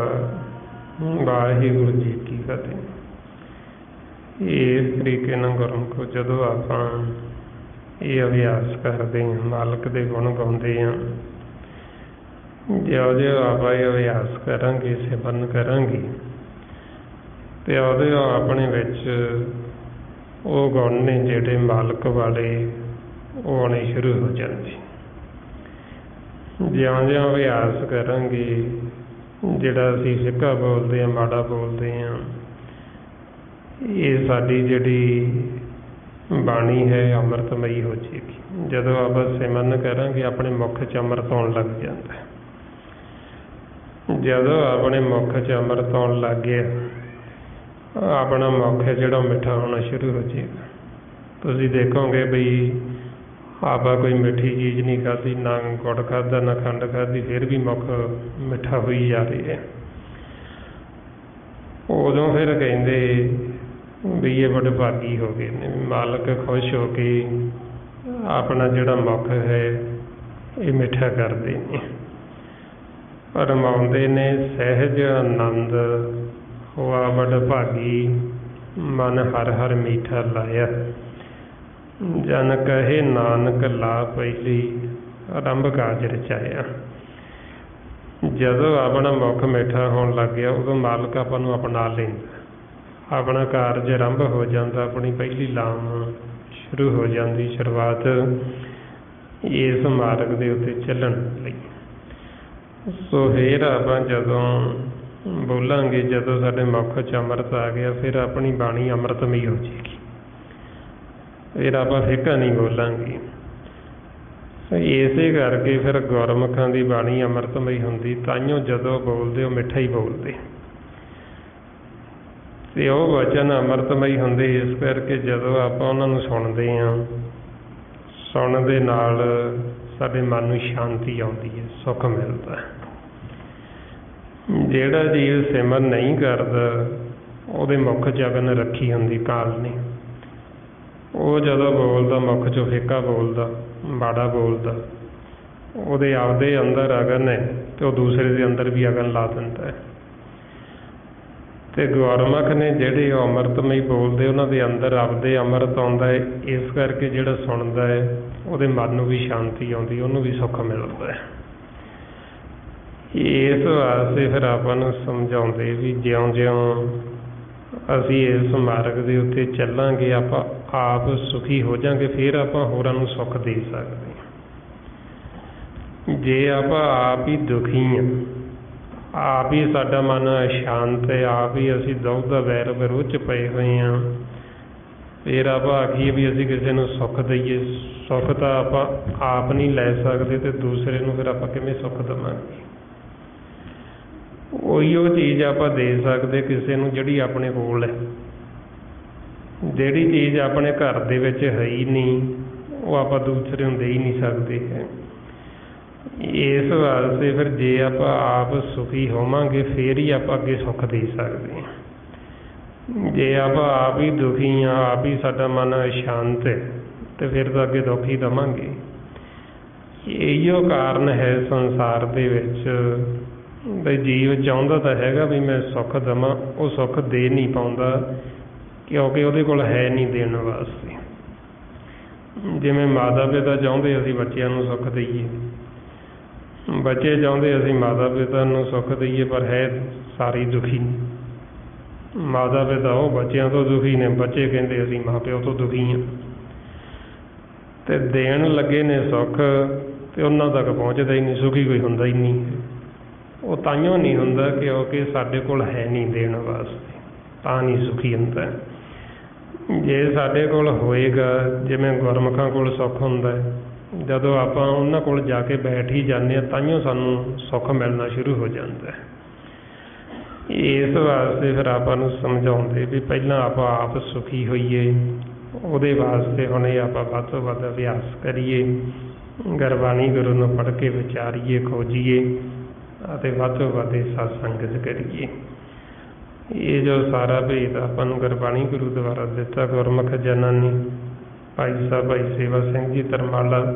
ਵਾਹਿਗੁਰੂ ਜੀ ਕੀ ਫਤਿਹ। ਇਸ ਤਰੀਕੇ ਨਾਲ ਗੁਰਮੁਖੋ ਜਦੋਂ ਆਪਾਂ ਇਹ ਅਭਿਆਸ ਕਰਦੇ ਹਾਂ, ਮਾਲਕ ਦੇ ਗੁਣ ਗਾਉਂਦੇ ਹਾਂ, ਜਿਉਂ-ਜਿਉਂ ਆਪਾਂ ਇਹ ਅਭਿਆਸ ਕਰਾਂਗੇ, ਸਿਮਰਨ ਕਰਾਂਗੇ, ਤੇ ਉਦੋਂ ਆਪਣੇ ਵਿੱਚ ਉਹ ਗੁਣ ਨੇ ਜਿਹੜੇ ਮਾਲਕ ਵਾਲੇ ਉਹ ਆਉਣੇ ਸ਼ੁਰੂ ਹੋ ਜਾਂਦੇ। ਜਿਉਂ-ਜਿਉਂ ਅਭਿਆਸ ਕਰਾਂਗੇ, ਜਿਹੜਾ ਅਸੀਂ ਫਿੱਕਾ ਬੋਲਦੇ ਹਾਂ, ਮਾੜਾ ਬੋਲਦੇ ਹਾਂ, ਇਹ ਸਾਡੀ ਜਿਹੜੀ ਬਾਣੀ ਹੈ ਅੰਮ੍ਰਿਤਮਈ ਹੋ ਜਾਏਗੀ। ਜਦੋਂ ਆਪਾਂ ਸਿਮਰਨ ਕਰਾਂਗੇ, ਆਪਣੇ ਮੁੱਖ 'ਚ ਅੰਮ੍ਰਿਤ ਆਉਣ ਲੱਗ ਜਾਂਦਾ। ਜਦੋਂ ਆਪਣੇ ਮੁੱਖ 'ਚ ਅੰਮ੍ਰਿਤ ਆਉਣ ਲੱਗ ਗਿਆ, ਆਪਣਾ ਮੁੱਖ ਹੈ ਜਿਹੜਾ ਮਿੱਠਾ ਹੋਣਾ ਸ਼ੁਰੂ ਹੋ ਜਾਏਗਾ। ਤੁਸੀਂ ਦੇਖੋਗੇ ਬਈ ਆਪਾਂ ਕੋਈ ਮਿੱਠੀ ਚੀਜ਼ ਨਹੀਂ ਖਾਧੀ, ਨਾ ਗੁੜ ਖਾਧਾ, ਨਾ ਖੰਡ ਖਾਧੀ, ਫਿਰ ਵੀ ਮੁੱਖ ਮਿੱਠਾ ਹੋਈ ਜਾ ਰਿਹਾ ਹੈ। ਉਦੋਂ ਫਿਰ ਕਹਿੰਦੇ ਵੀ ਇਹ ਬੜੇ ਭਾਗੀ ਹੋ ਗਏ ਨੇ, ਮਾਲਕ ਖੁਸ਼ ਹੋ ਕੇ ਆਪਣਾ ਜਿਹੜਾ ਮੁੱਖ ਹੈ ਇਹ ਮਿੱਠਾ ਕਰਦੇ ਨੇ, ਰਮਾਉਂਦੇ ਨੇ। ਸਹਿਜ ਆਨੰਦ ਹੋਆ ਬੜ ਭਾਗੀ, ਮਨ ਹਰ ਹਰ ਮੀਠਾ ਲਾਇਆ। ਜਨ ਕਹੇ ਨਾਨਕ ਲਾ ਪਹਿਲੀ, ਆਰੰਭ ਕਾਜ ਰਚਾਇਆ। ਜਦੋਂ ਆਪਣਾ ਮੁੱਖ ਮਿੱਠਾ ਹੋਣ ਲੱਗ ਗਿਆ, ਉਦੋਂ ਮਾਲਕ ਆਪਾਂ ਨੂੰ ਅਪਣਾ ਲੈਂਦਾ, ਆਪਣਾ ਕਾਰਜ ਆਰੰਭ ਹੋ ਜਾਂਦਾ, ਆਪਣੀ ਪਹਿਲੀ ਲਾਮ ਸ਼ੁਰੂ ਹੋ ਜਾਂਦੀ, ਸ਼ੁਰੂਆਤ ਇਸ ਮਾਰਗ ਦੇ ਉੱਤੇ ਚੱਲਣ ਲਈ। ਸੋ ਫਿਰ ਆਪਾਂ ਜਦੋਂ ਬੋਲਾਂਗੇ, ਜਦੋਂ ਸਾਡੇ ਮੁੱਖ 'ਚ ਅੰਮ੍ਰਿਤ ਆ ਗਿਆ, ਫਿਰ ਆਪਣੀ ਬਾਣੀ ਅੰਮ੍ਰਿਤਮਈ ਹੋ ਜਾਏਗੀ। ਫਿਰ ਆਪਾਂ ਫਿੱਕਾ ਨਹੀਂ ਬੋਲਾਂਗੇ। ਇਸੇ ਕਰਕੇ ਫਿਰ ਗੁਰਮੁਖਾਂ ਦੀ ਬਾਣੀ ਅੰਮ੍ਰਿਤਮਈ ਹੁੰਦੀ, ਤਾਈਓ ਜਦੋਂ ਬੋਲਦੇ ਉਹ ਮਿੱਠਾ ਹੀ ਬੋਲਦੇ, ਤੇ ਉਹ ਵਚਨ ਅੰਮ੍ਰਿਤਮਈ ਹੁੰਦੇ। ਇਸ ਕਰਕੇ ਜਦੋਂ ਆਪਾਂ ਉਹਨਾਂ ਨੂੰ ਸੁਣਦੇ ਹਾਂ, ਸੁਣਨ ਦੇ ਨਾਲ ਸਾਡੇ ਮਨ ਨੂੰ ਸ਼ਾਂਤੀ ਆਉਂਦੀ ਹੈ, ਸੁੱਖ ਮਿਲਦਾ। ਜਿਹੜਾ ਜੀਵ ਸਿਮਰਨ ਨਹੀਂ ਕਰਦਾ, ਉਹਦੇ ਮੁੱਖ 'ਚ ਅਗਨ ਰੱਖੀ ਹੁੰਦੀ ਕਾਲ ਨੇ। ਉਹ ਜਦੋਂ ਬੋਲਦਾ ਮੁੱਖ 'ਚੋਂ ਫਿੱਕਾ ਬੋਲਦਾ, ਮਾੜਾ ਬੋਲਦਾ, ਉਹਦੇ ਆਪਦੇ ਅੰਦਰ ਅਗਨ ਹੈ, ਤੇ ਉਹ ਦੂਸਰੇ ਦੇ ਅੰਦਰ ਵੀ ਅਗਨ ਲਾ ਦਿੰਦਾ ਹੈ। ਤੇ ਗੁਰਮੁਖ ਨੇ ਜਿਹੜੇ ਉਹ ਅੰਮ੍ਰਿਤਮਈ ਬੋਲਦੇ, ਉਹਨਾਂ ਦੇ ਅੰਦਰ ਆਪਦੇ ਅੰਮ੍ਰਿਤ ਆਉਂਦਾ ਹੈ। ਇਸ ਕਰਕੇ ਜਿਹੜਾ ਸੁਣਦਾ ਹੈ ਉਹਦੇ ਮਨ ਨੂੰ ਵੀ ਸ਼ਾਂਤੀ ਆਉਂਦੀ, ਉਹਨੂੰ ਵੀ ਸੁੱਖ ਮਿਲਦਾ ਹੈ। ਇਸ ਵਾਸਤੇ ਫਿਰ ਆਪਾਂ ਨੂੰ ਸਮਝਾਉਂਦੇ ਵੀ ਜਿਉਂ-ਜਿਉਂ ਅਸੀਂ ਇਸ ਮਾਰਗ ਦੇ ਉੱਤੇ ਚੱਲਾਂਗੇ, ਆਪਾਂ ਆਪ ਸੁਖੀ ਹੋ ਜਾਵਾਂਗੇ, ਫਿਰ ਆਪਾਂ ਹੋਰਾਂ ਨੂੰ ਸੁੱਖ ਦੇ ਸਕਦੇ ਹਾਂ। ਜੇ ਆਪਾਂ ਆਪ ਹੀ ਦੁਖੀ ਹਾਂ, ਆਪ ਹੀ ਸਾਡਾ ਮਨ ਅਸ਼ਾਂਤ ਹੈ, ਆਪ ਹੀ ਅਸੀਂ ਦੁੱਖ ਦਾ ਵੈਰ ਵਿਰੋਧ 'ਚ ਪਏ ਹੋਏ ਹਾਂ, ਫਿਰ ਆਪਾਂ ਆਖੀਏ ਵੀ ਅਸੀਂ ਕਿਸੇ ਨੂੰ ਸੁੱਖ ਦਈਏ। ਸੁੱਖ ਤਾਂ ਆਪਾਂ ਆਪ ਨਹੀਂ ਲੈ ਸਕਦੇ, ਤੇ ਦੂਸਰੇ ਨੂੰ ਫਿਰ ਆਪਾਂ ਕਿਵੇਂ ਸੁੱਖ ਦੇਵਾਂਗੇ? ਉਹੀ ਉਹ ਚੀਜ਼ ਆਪਾਂ ਦੇ ਸਕਦੇ ਕਿਸੇ ਨੂੰ ਜਿਹੜੀ ਆਪਣੇ ਕੋਲ ਹੈ। ਜਿਹੜੀ ਚੀਜ਼ ਆਪਣੇ ਘਰ ਦੇ ਵਿੱਚ ਹੈ ਹੀ ਨਹੀਂ, ਉਹ ਆਪਾਂ ਦੂਸਰੇ ਨੂੰ ਦੇ ਹੀ ਨਹੀਂ ਸਕਦੇ ਹੈ। ਇਸ ਵਾਸਤੇ ਫਿਰ ਜੇ ਆਪਾਂ ਆਪ ਸੁਖੀ ਹੋਵਾਂਗੇ, ਫਿਰ ਹੀ ਆਪਾਂ ਅੱਗੇ ਸੁੱਖ ਦੇ ਸਕਦੇ ਹਾਂ। ਜੇ ਆਪਾਂ ਆਪ ਹੀ ਦੁਖੀ ਹਾਂ, ਆਪ ਹੀ ਸਾਡਾ ਮਨ ਅਸ਼ਾਂਤ ਹੈ, ਤੇ ਫਿਰ ਤਾਂ ਅੱਗੇ ਦੁੱਖ ਹੀ ਦੇਵਾਂਗੇ। ਇਹੀਓ ਕਾਰਨ ਹੈ ਸੰਸਾਰ ਦੇ ਵਿੱਚ ਬਈ ਜੀਵ ਚਾਹੁੰਦਾ ਤਾਂ ਹੈਗਾ ਵੀ ਮੈਂ ਸੁੱਖ ਦੇਵਾਂ, ਉਹ ਸੁੱਖ ਦੇ ਨਹੀਂ ਪਾਉਂਦਾ, ਕਿਉਂਕਿ ਉਹਦੇ ਕੋਲ ਹੈ ਨਹੀਂ ਦੇਣ ਵਾਸਤੇ। ਜਿਵੇਂ ਮਾਤਾ ਪਿਤਾ ਚਾਹੁੰਦੇ ਅਸੀਂ ਬੱਚਿਆਂ ਨੂੰ ਸੁੱਖ ਦਈਏ, ਬੱਚੇ ਚਾਹੁੰਦੇ ਅਸੀਂ ਮਾਤਾ ਪਿਤਾ ਨੂੰ ਸੁੱਖ ਦਈਏ, ਪਰ ਹੈ ਸਾਰੇ ਦੁਖੀ। ਮਾਤਾ ਪਿਤਾ ਉਹ ਬੱਚਿਆਂ ਤੋਂ ਦੁਖੀ ਨੇ, ਬੱਚੇ ਕਹਿੰਦੇ ਅਸੀਂ ਮਾਂ ਪਿਓ ਤੋਂ ਦੁਖੀ ਹਾਂ, ਤੇ ਦੇਣ ਲੱਗੇ ਨੇ ਸੁੱਖ, ਤੇ ਉਹਨਾਂ ਤੱਕ ਪਹੁੰਚਦਾ ਹੀ ਨਹੀਂ, ਸੁਖੀ ਕੋਈ ਹੁੰਦਾ ਹੀ ਨਹੀਂ। ਉਹ ਤਾਈਓ ਨਹੀਂ ਹੁੰਦਾ ਕਿਉਂਕਿ ਸਾਡੇ ਕੋਲ ਹੈ ਨਹੀਂ ਦੇਣ ਵਾਸਤੇ, ਤਾਂ ਨਹੀਂ ਸੁਖੀ ਹੁੰਦਾ। ਜੇ ਸਾਡੇ ਕੋਲ ਹੋਏਗਾ, ਜਿਵੇਂ ਗੁਰਮੁਖਾਂ ਕੋਲ ਸੁੱਖ ਹੁੰਦਾ ਹੈ, ਜਦੋਂ ਆਪਾਂ ਉਹਨਾਂ ਕੋਲ ਜਾ ਕੇ ਬੈਠ ਹੀ ਜਾਂਦੇ ਹਾਂ, ਤਾਈਓ ਸਾਨੂੰ ਸੁੱਖ ਮਿਲਣਾ ਸ਼ੁਰੂ ਹੋ ਜਾਂਦਾ ਹੈ। ਇਸ ਵਾਸਤੇ ਫਿਰ ਆਪਾਂ ਨੂੰ ਸਮਝਾਉਂਦੇ ਵੀ ਪਹਿਲਾਂ ਆਪਾਂ ਆਪ ਸੁਖੀ ਹੋਈਏ, ਉਹਦੇ ਵਾਸਤੇ ਹੁਣ ਇਹ ਆਪਾਂ ਵੱਧ ਤੋਂ ਵੱਧ ਅਭਿਆਸ ਕਰੀਏ, ਗੁਰਬਾਣੀ ਗੁਰੂ ਨੂੰ ਪੜ੍ਹ ਕੇ ਵਿਚਾਰੀਏ, ਖੋਜੀਏ, ਅਤੇ ਵੱਧ ਤੋਂ ਵੱਧ ਸਤਸੰਗ ਕਰੀਏ। ਇਹ ਜੋ ਸਾਰਾ ਭੇਦ ਆਪਾਂ ਨੂੰ ਗੁਰਬਾਣੀ ਗੁਰੂ ਦੁਆਰਾ ਦਿੱਤਾ, ਗੁਰਮੁਖ ਜਨਾਂ ਨੇ, ਭਾਈ ਸਾਹਿਬ ਭਾਈ ਸੇਵਾ ਸਿੰਘ ਜੀ ਤਰਮਾਲਾ,